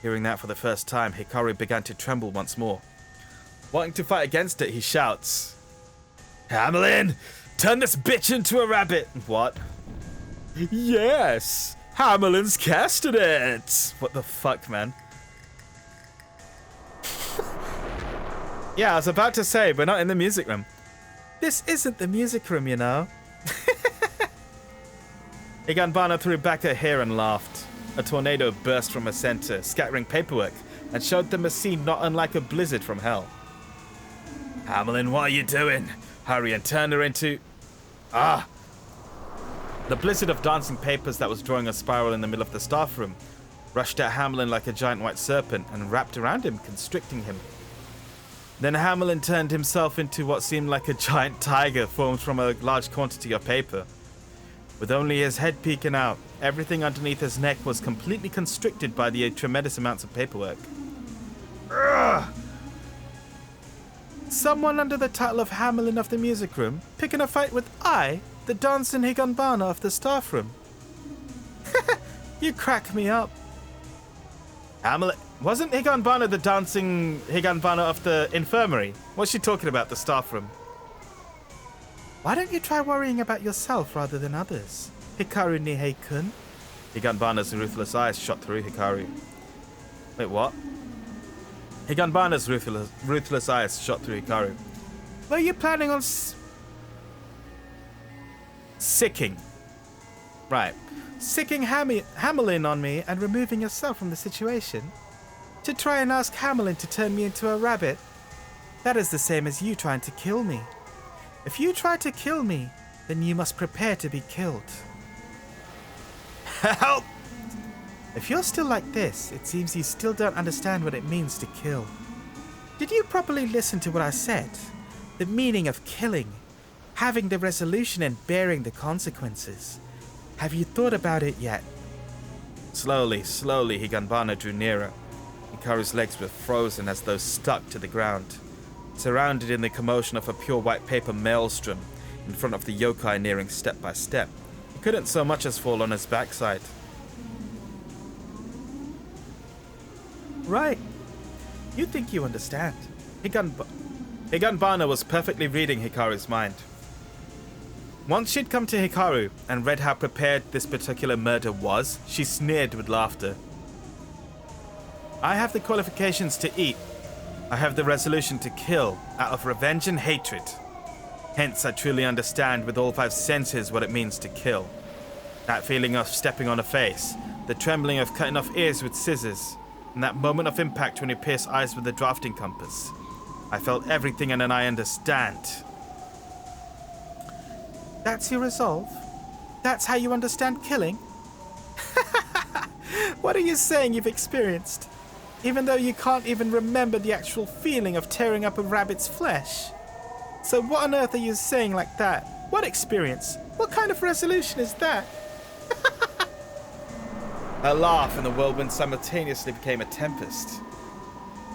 Hearing that for the first time, Hikaru began to tremble once more. Wanting to fight against it, he shouts, Hamelin, turn this bitch into a rabbit! What? Yes! Hamelin's Castanets! What the fuck, man? Yeah, I was about to say, we're not in the music room. This isn't the music room, you know. Higanbana threw back her hair and laughed. A tornado burst from her center, scattering paperwork, and showed them a scene not unlike a blizzard from hell. Hamelin, what are you doing? Hurry and turn her into... Ah! The blizzard of dancing papers that was drawing a spiral in the middle of the staff room rushed at Hamelin like a giant white serpent and wrapped around him, constricting him. Then Hamelin turned himself into what seemed like a giant tiger formed from a large quantity of paper. With only his head peeking out, everything underneath his neck was completely constricted by the tremendous amounts of paperwork. Urgh! Someone under the title of Hamelin of the music room picking a fight with I, the dancing Higanbana of the staff room. You crack me up. Hamelin... Wasn't Higanbana the dancing Higanbana of the infirmary? What's she talking about, the staff room? Why don't you try worrying about yourself rather than others? Hikaru Nihei-kun. Higanbana's ruthless eyes shot through Hikaru. Wait, what? Higanbana's ruthless eyes shot through Hikaru. Were you planning on sicking? Right. Sicking Hamelin on me and removing yourself from the situation? To try and ask Hamelin to turn me into a rabbit? That is the same as you trying to kill me. If you try to kill me, then you must prepare to be killed. Help! If you're still like this, it seems you still don't understand what it means to kill. Did you properly listen to what I said? The meaning of killing, having the resolution and bearing the consequences. Have you thought about it yet? Slowly, Higanbana drew nearer. Hikaru's legs were frozen as though stuck to the ground, surrounded in the commotion of a pure white paper maelstrom in front of the yōkai nearing step by step. He couldn't so much as fall on his backside. Right. You think you understand. Higanbana was perfectly reading Hikaru's mind. Once she'd come to Hikaru and read how prepared this particular murder was, she sneered with laughter. I have the qualifications to eat. I have the resolution to kill out of revenge and hatred. Hence, I truly understand with all 5 senses what it means to kill. That feeling of stepping on a face, the trembling of cutting off ears with scissors, and that moment of impact when you pierce eyes with a drafting compass. I felt everything and then I understand. That's your resolve? That's how you understand killing? What are you saying you've experienced? Even though you can't even remember the actual feeling of tearing up a rabbit's flesh. So what on earth are you saying like that? What experience? What kind of resolution is that? A laugh and the whirlwind simultaneously became a tempest.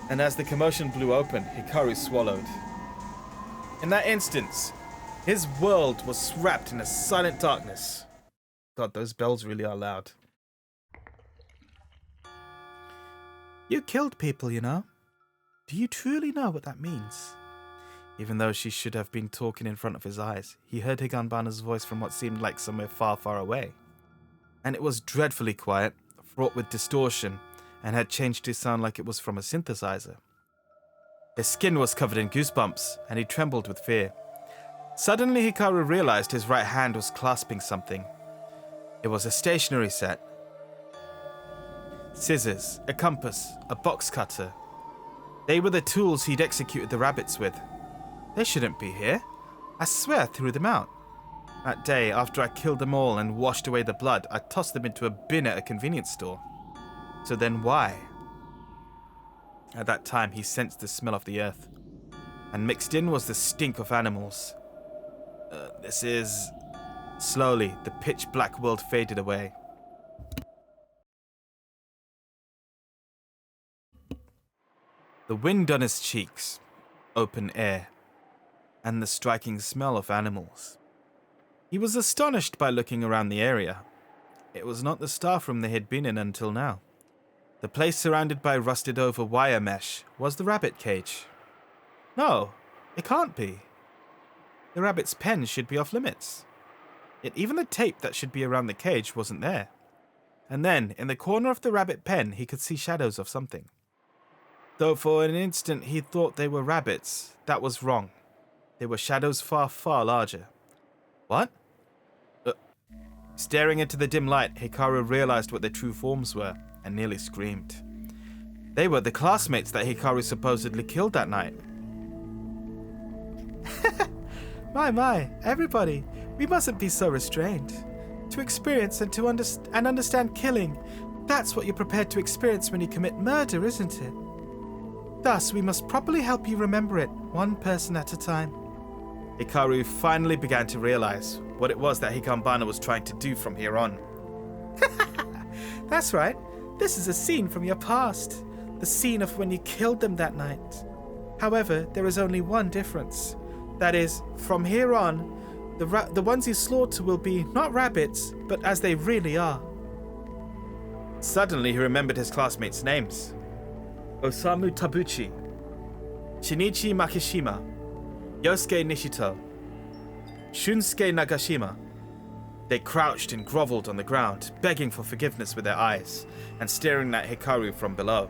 And as the commotion blew open, Hikaru swallowed. In that instance, his world was wrapped in a silent darkness. God, those bells really are loud. You killed people, you know. Do you truly know what that means? Even though she should have been talking in front of his eyes, he heard Higanbana's voice from what seemed like somewhere far, far away. And it was dreadfully quiet, fraught with distortion, and had changed to sound like it was from a synthesizer. His skin was covered in goosebumps, and he trembled with fear. Suddenly, Hikaru realized his right hand was clasping something. It was a stationery set. Scissors, a compass, a box cutter. They were the tools he'd executed the rabbits with. They shouldn't be here. I swear I threw them out. That day, after I killed them all and washed away the blood, I tossed them into a bin at a convenience store. So then why? At that time, he sensed the smell of the earth. And mixed in was the stink of animals. Slowly, the pitch-black world faded away. The wind on his cheeks, open air, and the striking smell of animals. He was astonished by looking around the area. It was not the staff room they had been in until now. The place surrounded by rusted-over wire mesh was the rabbit cage. No, it can't be. The rabbit's pen should be off limits. Yet even the tape that should be around the cage wasn't there. And then, in the corner of the rabbit pen, he could see shadows of something. Though for an instant he thought they were rabbits, that was wrong. They were shadows far, far larger. What? Staring into the dim light, Hikaru realized what their true forms were, and nearly screamed. They were the classmates that Hikaru supposedly killed that night. My, everybody, we mustn't be so restrained. To experience and to understand killing, that's what you're prepared to experience when you commit murder, isn't it? Thus, we must properly help you remember it, one person at a time. Hikaru finally began to realize what it was that Higanbana was trying to do from here on. That's right. This is a scene from your past. The scene of when you killed them that night. However, there is only one difference. That is, from here on, the ones you slaughter will be not rabbits, but as they really are. Suddenly, he remembered his classmates' names. Osamu Tabuchi, Shinichi Makishima, Yosuke Nishito, Shunsuke Nagashima. They crouched and groveled on the ground, begging for forgiveness with their eyes, and staring at Hikaru from below.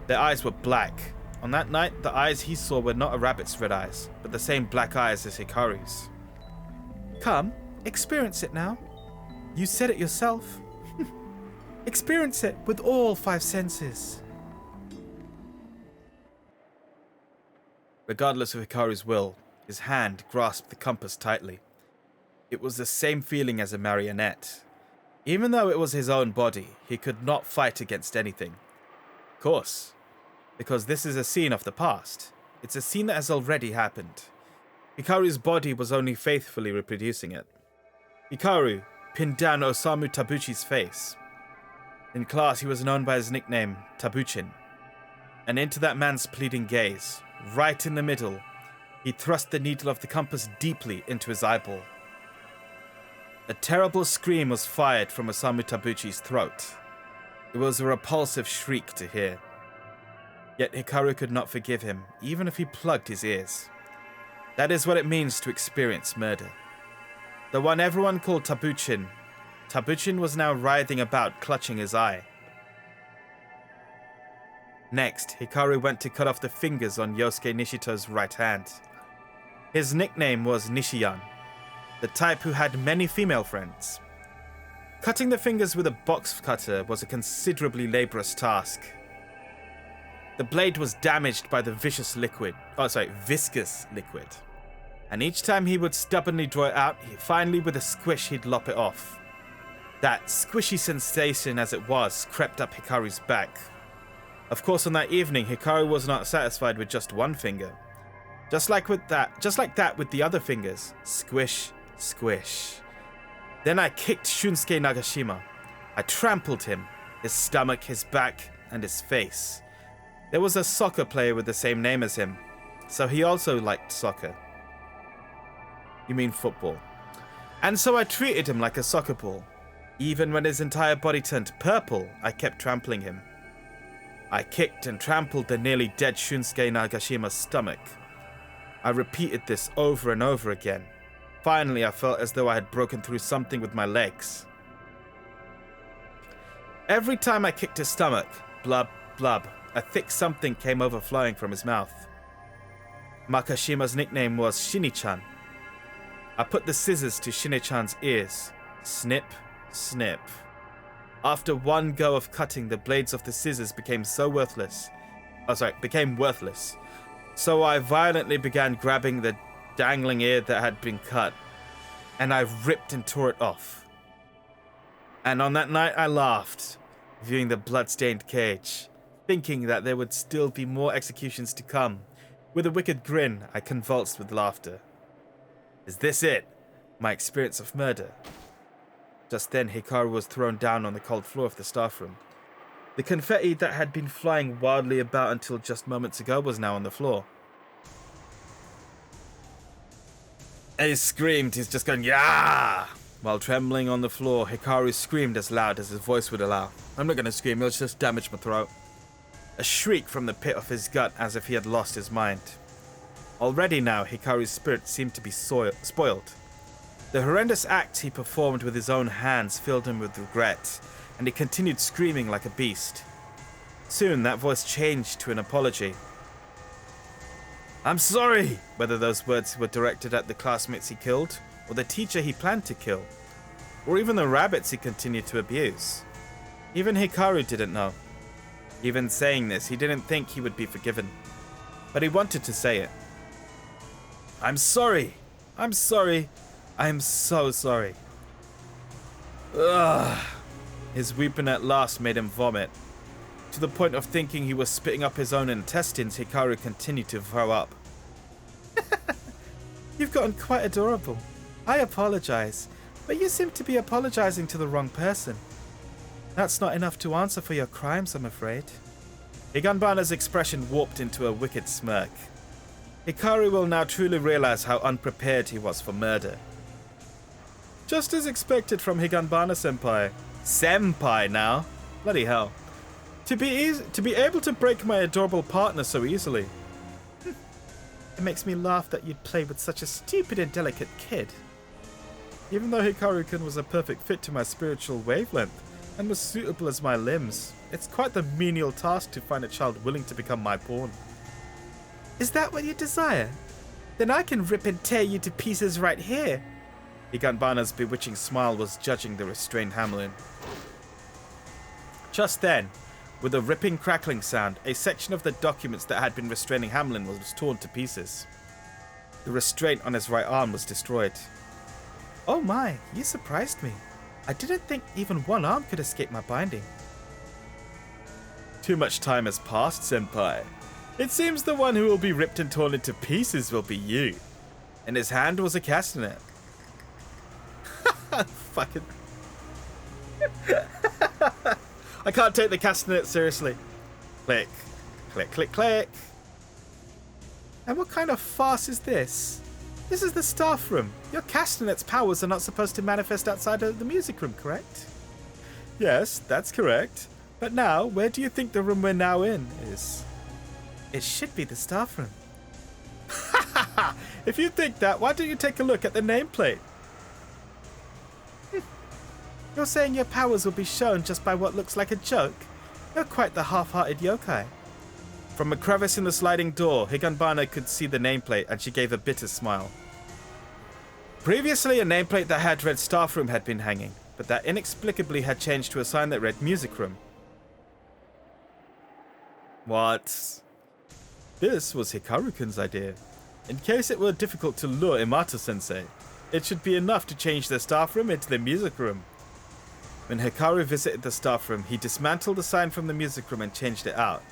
Their eyes were black. On that night, the eyes he saw were not a rabbit's red eyes, but the same black eyes as Hikaru's. Come, experience it now. You said it yourself. Experience it with all 5 senses. Regardless of Hikaru's will, his hand grasped the compass tightly. It was the same feeling as a marionette. Even though it was his own body, he could not fight against anything. Of course, because this is a scene of the past. It's a scene that has already happened. Hikaru's body was only faithfully reproducing it. Hikaru pinned down Osamu Tabuchi's face. In class, he was known by his nickname, Tabuchin. And into that man's pleading gaze, right in the middle, he thrust the needle of the compass deeply into his eyeball. A terrible scream was fired from Osamu Tabuchi's throat. It was a repulsive shriek to hear. Yet Hikaru could not forgive him, even if he plugged his ears. That is what it means to experience murder. The one everyone called Tabuchin, Tabuchin was now writhing about, clutching his eye. Next, Hikaru went to cut off the fingers on Yosuke Nishito's right hand. His nickname was Nishiyan, the type who had many female friends. Cutting the fingers with a box cutter was a considerably laborious task. The blade was damaged by the viscous liquid. and each time he would stubbornly draw it out, finally with a squish he'd lop it off. That squishy sensation as it was crept up Hikaru's back. Of course, on that evening, Hikaru was not satisfied with just one finger. Just like that with the other fingers. Squish, squish. Then I kicked Shunsuke Nagashima. I trampled him, his stomach, his back, and his face. There was a soccer player with the same name as him, so he also liked soccer. You mean football. And so I treated him like a soccer ball. Even when his entire body turned purple, I kept trampling him. I kicked and trampled the nearly dead Shunsuke Nagashima's stomach. I repeated this over and over again. Finally, I felt as though I had broken through something with my legs. Every time I kicked his stomach, blub, blub, a thick something came overflowing from his mouth. Makashima's nickname was Shini-chan. I put the scissors to Shini-chan's ears. Snip, snip. After one go of cutting, the blades of the scissors became worthless. So I violently began grabbing the dangling ear that had been cut, and I ripped and tore it off. And on that night I laughed, viewing the blood-stained cage, thinking that there would still be more executions to come. With a wicked grin, I convulsed with laughter. Is this it? My experience of murder? Just then, Hikaru was thrown down on the cold floor of the staff room. The confetti that had been flying wildly about until just moments ago was now on the floor. And he screamed, he's just going, "Yeah!" While trembling on the floor, Hikaru screamed as loud as his voice would allow. I'm not going to scream, it'll just damage my throat. A shriek from the pit of his gut as if he had lost his mind. Already now, Hikaru's spirit seemed to be spoiled. The horrendous act he performed with his own hands filled him with regret, and he continued screaming like a beast. Soon, that voice changed to an apology. I'm sorry! Whether those words were directed at the classmates he killed, or the teacher he planned to kill, or even the rabbits he continued to abuse. Even Hikaru didn't know. Even saying this, he didn't think he would be forgiven. But he wanted to say it. I'm sorry! I'm sorry! I'm so sorry. Ugh. His weeping at last made him vomit. To the point of thinking he was spitting up his own intestines, Hikaru continued to throw up. You've gotten quite adorable. I apologize, but you seem to be apologizing to the wrong person. That's not enough to answer for your crimes, I'm afraid. Higanbana's expression warped into a wicked smirk. Hikaru will now truly realize how unprepared he was for murder. Just as expected from Higanbana-senpai. Senpai now? Bloody hell. To be able to break my adorable partner so easily. It makes me laugh that you'd play with such a stupid and delicate kid. Even though Hikaru-kun was a perfect fit to my spiritual wavelength and was suitable as my limbs, it's quite the menial task to find a child willing to become my pawn. Is that what you desire? Then I can rip and tear you to pieces right here. Higanbana's bewitching smile was judging the restrained Hamelin. Just then, with a ripping crackling sound, a section of the documents that had been restraining Hamelin was torn to pieces. The restraint on his right arm was destroyed. Oh my, you surprised me. I didn't think even one arm could escape my binding. Too much time has passed, senpai. It seems the one who will be ripped and torn into pieces will be you. In his hand was a castanet. Fucking... I can't take the castanet seriously. Click. Click, click, click. And what kind of farce is this? This is the staff room. Your castanet's powers are not supposed to manifest outside of the music room, correct? Yes, that's correct. But now, where do you think the room we're now in is? It should be the staff room. If you think that, why don't you take a look at the nameplate? You're saying your powers will be shown just by what looks like a joke? You're quite the half-hearted yōkai. From a crevice in the sliding door, Higanbana could see the nameplate and she gave a bitter smile. Previously, a nameplate that had read staff room had been hanging, but that inexplicably had changed to a sign that read music room. What? This was Hikaru-kun's idea. In case it were difficult to lure Imato-sensei, it should be enough to change the staff room into the music room. When Hikaru visited the staff room, he dismantled the sign from the music room and changed it out.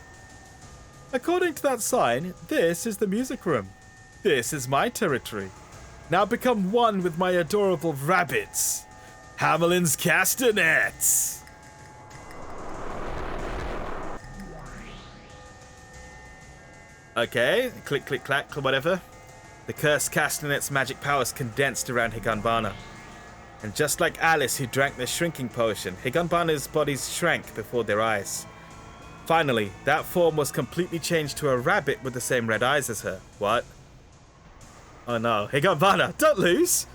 According to that sign, this is the music room. This is my territory. Now become one with my adorable rabbits. Hamelin's Castanets! Okay, click, click, clack, whatever. The cursed Castanets' magic powers condensed around Higanbana. And just like Alice who drank the shrinking potion, Higanbana's bodies shrank before their eyes. Finally, that form was completely changed to a rabbit with the same red eyes as her. What? Oh no, Higanbana, don't lose!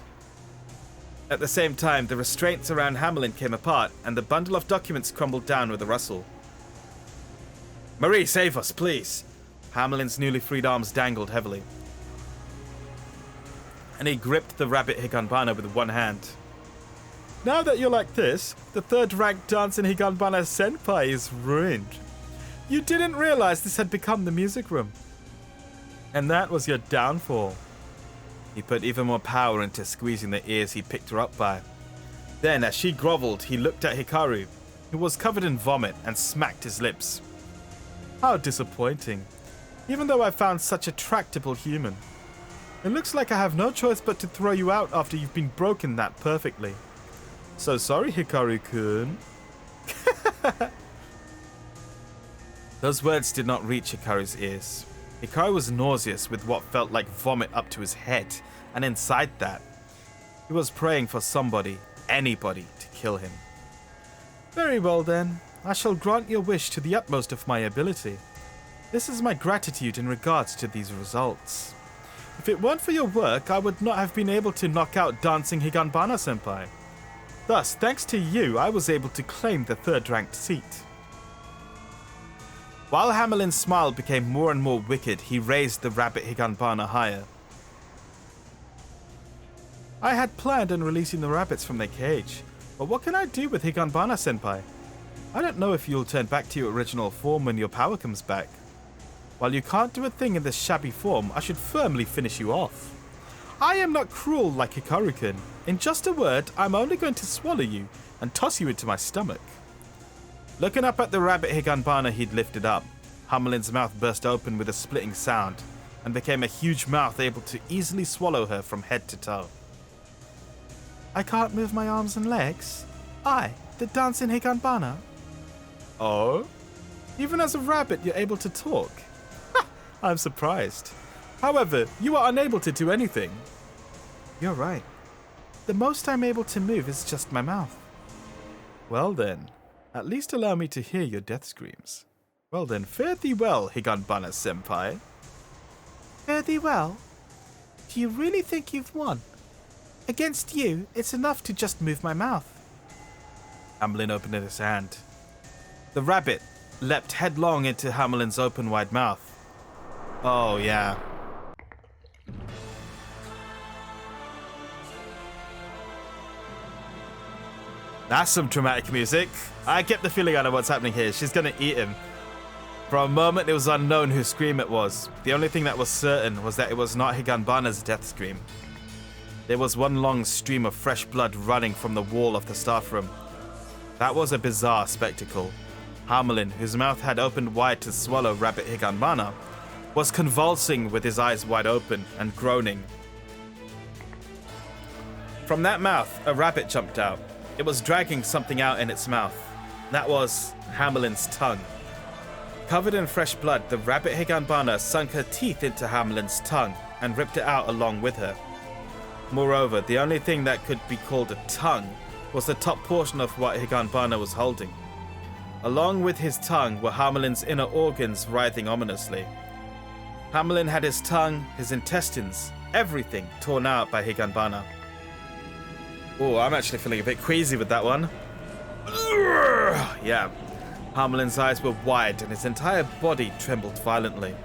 At the same time, the restraints around Hamelin came apart, and the bundle of documents crumbled down with a rustle. Marie, save us, please! Hamelin's newly freed arms dangled heavily. And he gripped the rabbit Higanbana with one hand. Now that you're like this, the third-ranked dance in Higanbana Senpai is ruined. You didn't realize this had become the music room. And that was your downfall. He put even more power into squeezing the ears he picked her up by. Then, as she groveled, he looked at Hikaru, who was covered in vomit, and smacked his lips. How disappointing. Even though I found such a tractable human. It looks like I have no choice but to throw you out after you've been broken that perfectly. So sorry, Hikaru-kun. Those words did not reach Hikaru's ears. Hikaru was nauseous with what felt like vomit up to his head, and inside that, he was praying for somebody, anybody, to kill him. Very well then, I shall grant your wish to the utmost of my ability. This is my gratitude in regards to these results. If it weren't for your work, I would not have been able to knock out Dancing Higanbana-senpai. Thus, thanks to you, I was able to claim the third-ranked seat. While Hamelin's smile became more and more wicked, he raised the rabbit Higanbana higher. I had planned on releasing the rabbits from their cage, but what can I do with Higanbana-senpai? I don't know if you'll turn back to your original form when your power comes back. While you can't do a thing in this shabby form, I should firmly finish you off. I am not cruel like Hikaru-kun. In just a word, I'm only going to swallow you and toss you into my stomach. Looking up at the rabbit Higanbana he'd lifted up, Hamelin's mouth burst open with a splitting sound and became a huge mouth able to easily swallow her from head to toe. I can't move my arms and legs? I, the dancing Higanbana? Oh? Even as a rabbit, you're able to talk? I'm surprised. However, you are unable to do anything. You're right. The most I'm able to move is just my mouth. Well then, at least allow me to hear your death screams. Well then, fare thee well, Higanbana-senpai. Fare thee well? Do you really think you've won? Against you, it's enough to just move my mouth. Hamelin opened his hand. The rabbit leapt headlong into Hamelin's open wide mouth. Oh, yeah. That's some dramatic music. I get the feeling I know what's happening here. She's gonna eat him. For a moment, it was unknown whose scream it was. The only thing that was certain was that it was not Higanbana's death scream. There was one long stream of fresh blood running from the wall of the staff room. That was a bizarre spectacle. Hamelin, whose mouth had opened wide to swallow rabbit Higanbana, was convulsing with his eyes wide open and groaning. From that mouth, a rabbit jumped out. It was dragging something out in its mouth. That was Hamelin's tongue. Covered in fresh blood, the rabbit Higanbana sunk her teeth into Hamelin's tongue and ripped it out along with her. Moreover, the only thing that could be called a tongue was the top portion of what Higanbana was holding. Along with his tongue were Hamelin's inner organs writhing ominously. Hamelin had his tongue, his intestines, everything torn out by Higanbana. Oh, I'm actually feeling a bit queasy with that one. Yeah. Hamelin's eyes were wide and his entire body trembled violently.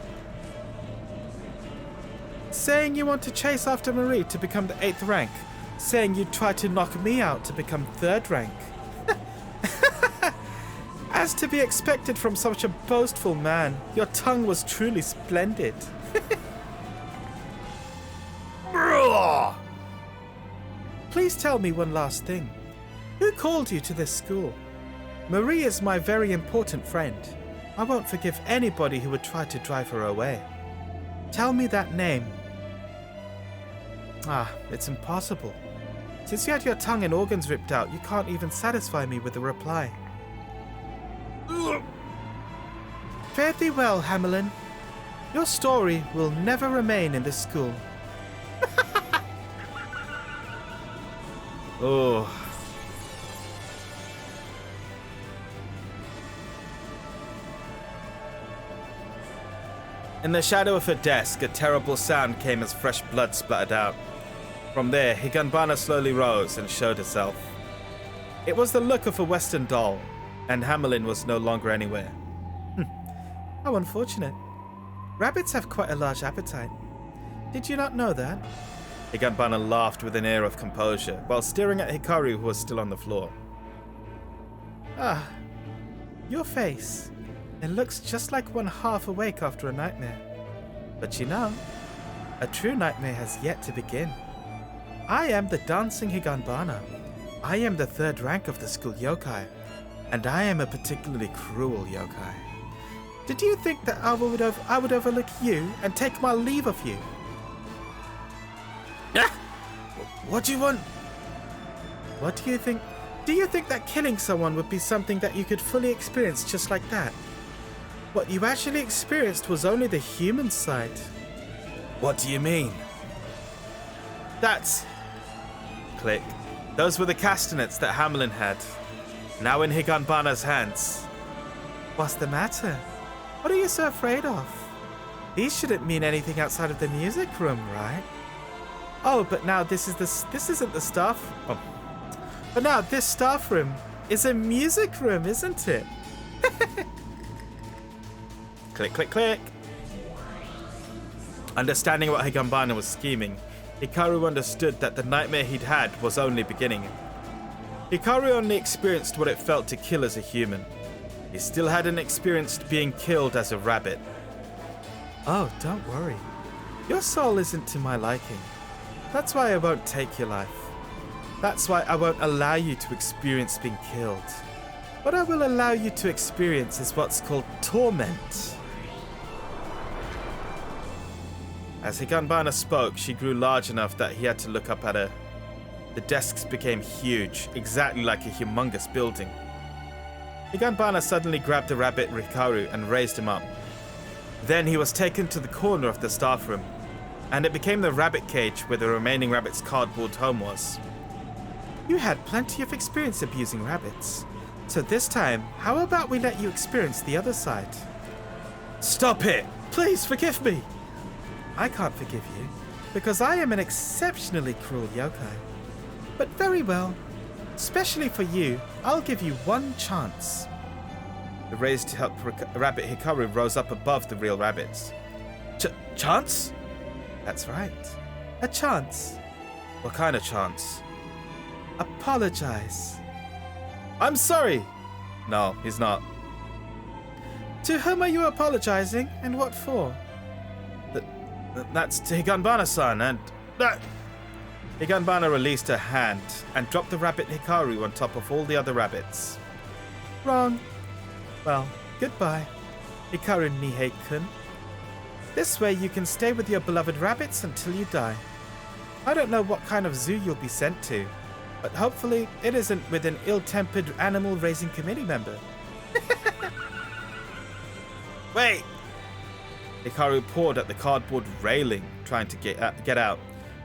Saying you want to chase after Marie to become the 8th rank. Saying you'd try to knock me out to become 3rd rank. As to be expected from such a boastful man, your tongue was truly splendid. please tell me one last thing. Who called you to this school? Marie is my very important friend. I won't forgive anybody who would try to drive her away. Tell me that name. Ah, it's impossible. Since you had your tongue and organs ripped out, you can't even satisfy me with a reply. Fare thee well, Hamelin. Your story will never remain in this school. Oh. In the shadow of her desk, a terrible sound came as fresh blood splattered out. From there, Higanbana slowly rose and showed herself. It was the look of a Western doll, and Hamelin was no longer anywhere. How unfortunate. Rabbits have quite a large appetite. Did you not know that? Higanbana laughed with an air of composure, while staring at Hikaru, who was still on the floor. Ah, your face. It looks just like one half awake after a nightmare. But you know, a true nightmare has yet to begin. I am the dancing Higanbana. I am the third rank of the school yōkai, and I am a particularly cruel yōkai. Did you think that I would overlook you and take my leave of you? What do you want? What do you think? Do you think that killing someone would be something that you could fully experience just like that? What you actually experienced was only the human side. What do you mean? That's... Click. Those were the Castanets that Hamelin had. Now in Higanbana's hands. What's the matter? What are you so afraid of? These shouldn't mean anything outside of the music room, right? Oh, but now this isn't the staff... Oh. But now this staff room is a music room, isn't it? Click, click, click. Understanding what Higanbana was scheming, Hikaru understood that the nightmare he'd had was only beginning. Hikaru only experienced what it felt to kill as a human. He still hadn't experienced being killed as a rabbit. Oh, don't worry. Your soul isn't to my liking. That's why I won't take your life. That's why I won't allow you to experience being killed. What I will allow you to experience is what's called torment. As Higanbana spoke, she grew large enough that he had to look up at her. The desks became huge, exactly like a humongous building. Higanbana suddenly grabbed the rabbit Hikaru and raised him up. Then he was taken to the corner of the staff room, and it became the rabbit cage where the remaining rabbit's cardboard home was. You had plenty of experience abusing rabbits, so this time, how about we let you experience the other side? Stop it! Please forgive me! I can't forgive you, because I am an exceptionally cruel yōkai. But very well. Especially for you, I'll give you one chance. The raised rabbit Hikaru rose up above the real rabbits. Chance? That's right. A chance. What kind of chance? Apologize. I'm sorry. No, he's not. To whom are you apologizing, and what for? That's to Higanbana-san, and... Higanbana released her hand and dropped the rabbit Hikaru on top of all the other rabbits. Wrong. Well, goodbye, Hikaru Nihei-kun. This way you can stay with your beloved rabbits until you die. I don't know what kind of zoo you'll be sent to, but hopefully it isn't with an ill-tempered animal-raising committee member. Wait! Hikaru pawed at the cardboard railing, trying to get out.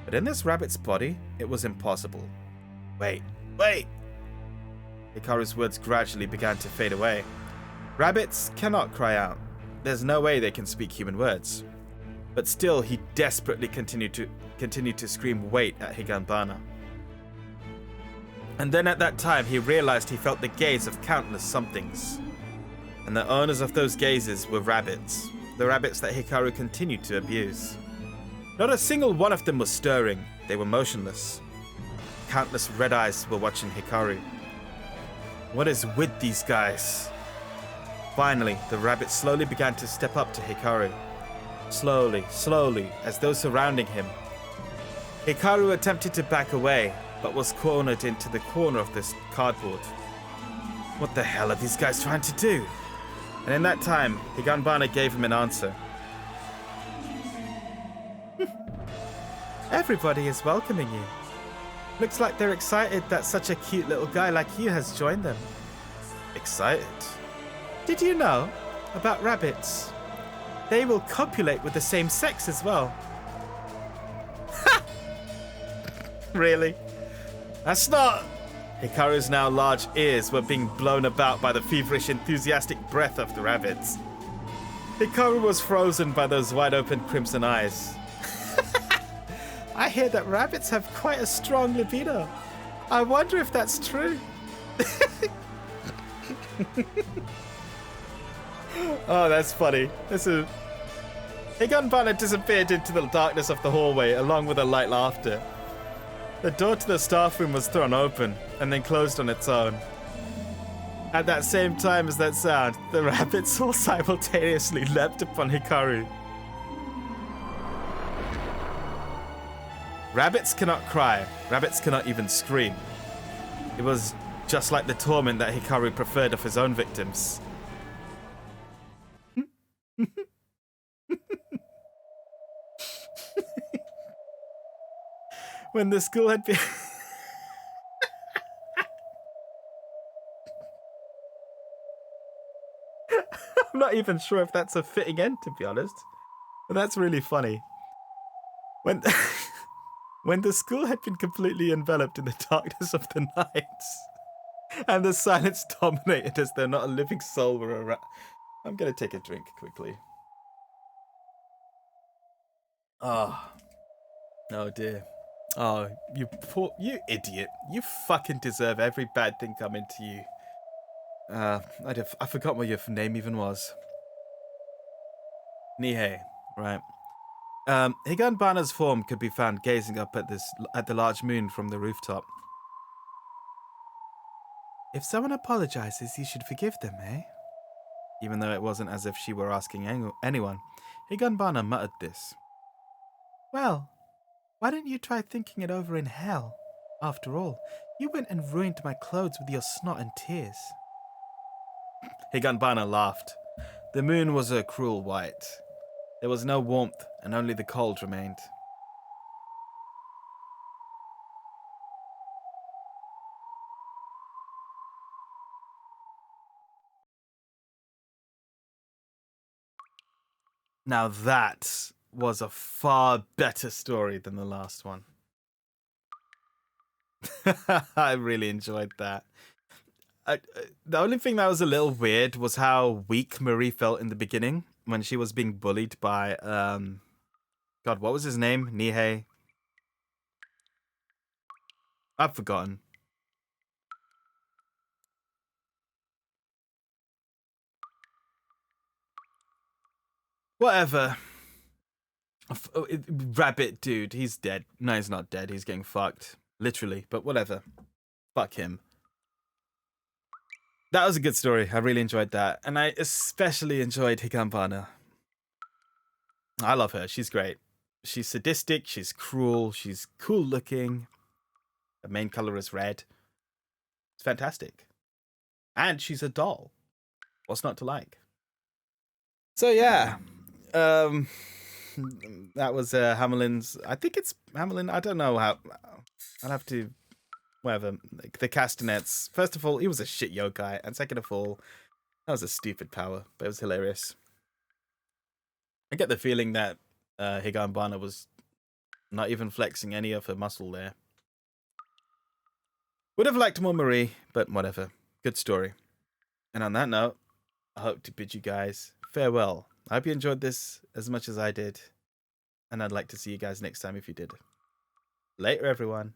But in this rabbit's body, it was impossible. Wait! Hikaru's words gradually began to fade away. Rabbits cannot cry out. There's no way they can speak human words. But still, he desperately continued to scream wait at Higanbana. And then at that time, he realized he felt the gaze of countless somethings. And the owners of those gazes were rabbits. The rabbits that Hikaru continued to abuse. Not a single one of them was stirring. They were motionless. Countless red eyes were watching Hikaru. What is with these guys? Finally, the rabbit slowly began to step up to Hikaru. Slowly, as though surrounding him. Hikaru attempted to back away, but was cornered into the corner of this cardboard. What the hell are these guys trying to do? And in that time, Higanbana gave him an answer. Everybody is welcoming you. Looks like they're excited that such a cute little guy like you has joined them. Excited? Did you know about rabbits? They will copulate with the same sex as well. Really? That's not... Hikaru's now large ears were being blown about by the feverish, enthusiastic breath of the rabbits. Hikaru was frozen by those wide-open crimson eyes. I hear that rabbits have quite a strong libido. I wonder if that's true. Oh, that's funny. Higanbana disappeared into the darkness of the hallway along with a light laughter. The door to the staff room was thrown open and then closed on its own. At that same time as that sound, the rabbits all simultaneously leapt upon Hikaru. Rabbits cannot cry. Rabbits cannot even scream. It was just like the torment that Hikaru preferred of his own victims. When the school had been... I'm not even sure if that's a fitting end, to be honest. But that's really funny. When the school had been completely enveloped in the darkness of the night, and the silence dominated as though not a living soul were around. I'm gonna take a drink quickly. Oh dear. Oh, you idiot. You fucking deserve every bad thing coming to you. I forgot what your name even was. Nihei, right. Higanbana's form could be found gazing up at the large moon from the rooftop. If someone apologizes, you should forgive them, eh? Even though it wasn't as if she were asking anyone, Higanbana muttered this. Well, why don't you try thinking it over in hell? After all, you went and ruined my clothes with your snot and tears. Higanbana laughed. The moon was a cruel white. There was no warmth, and only the cold remained. Now that was a far better story than the last one. I really enjoyed that. The only thing that was a little weird was how weak Marie felt in the beginning when she was being bullied by, God, what was his name? Nihei? I've forgotten. Whatever. Rabbit dude, he's dead. No, he's not dead. He's getting fucked. Literally, but whatever. Fuck him. That was a good story. I really enjoyed that. And I especially enjoyed Higanbana. I love her. She's great. She's sadistic. She's cruel. She's cool looking. The main color is red. It's fantastic. And she's a doll. What's not to like? So yeah. That was Hamelin's. I think it's Hamelin. I don't know how. I'll have to. Whatever. Like, the Castanets. First of all, he was a shit yōkai. And second of all, that was a stupid power. But it was hilarious. I get the feeling that Higanbana was not even flexing any of her muscle there. Would have liked more Marie, but whatever. Good story. And on that note, I hope to bid you guys farewell. I hope you enjoyed this as much as I did. And I'd like to see you guys next time if you did. Later, everyone.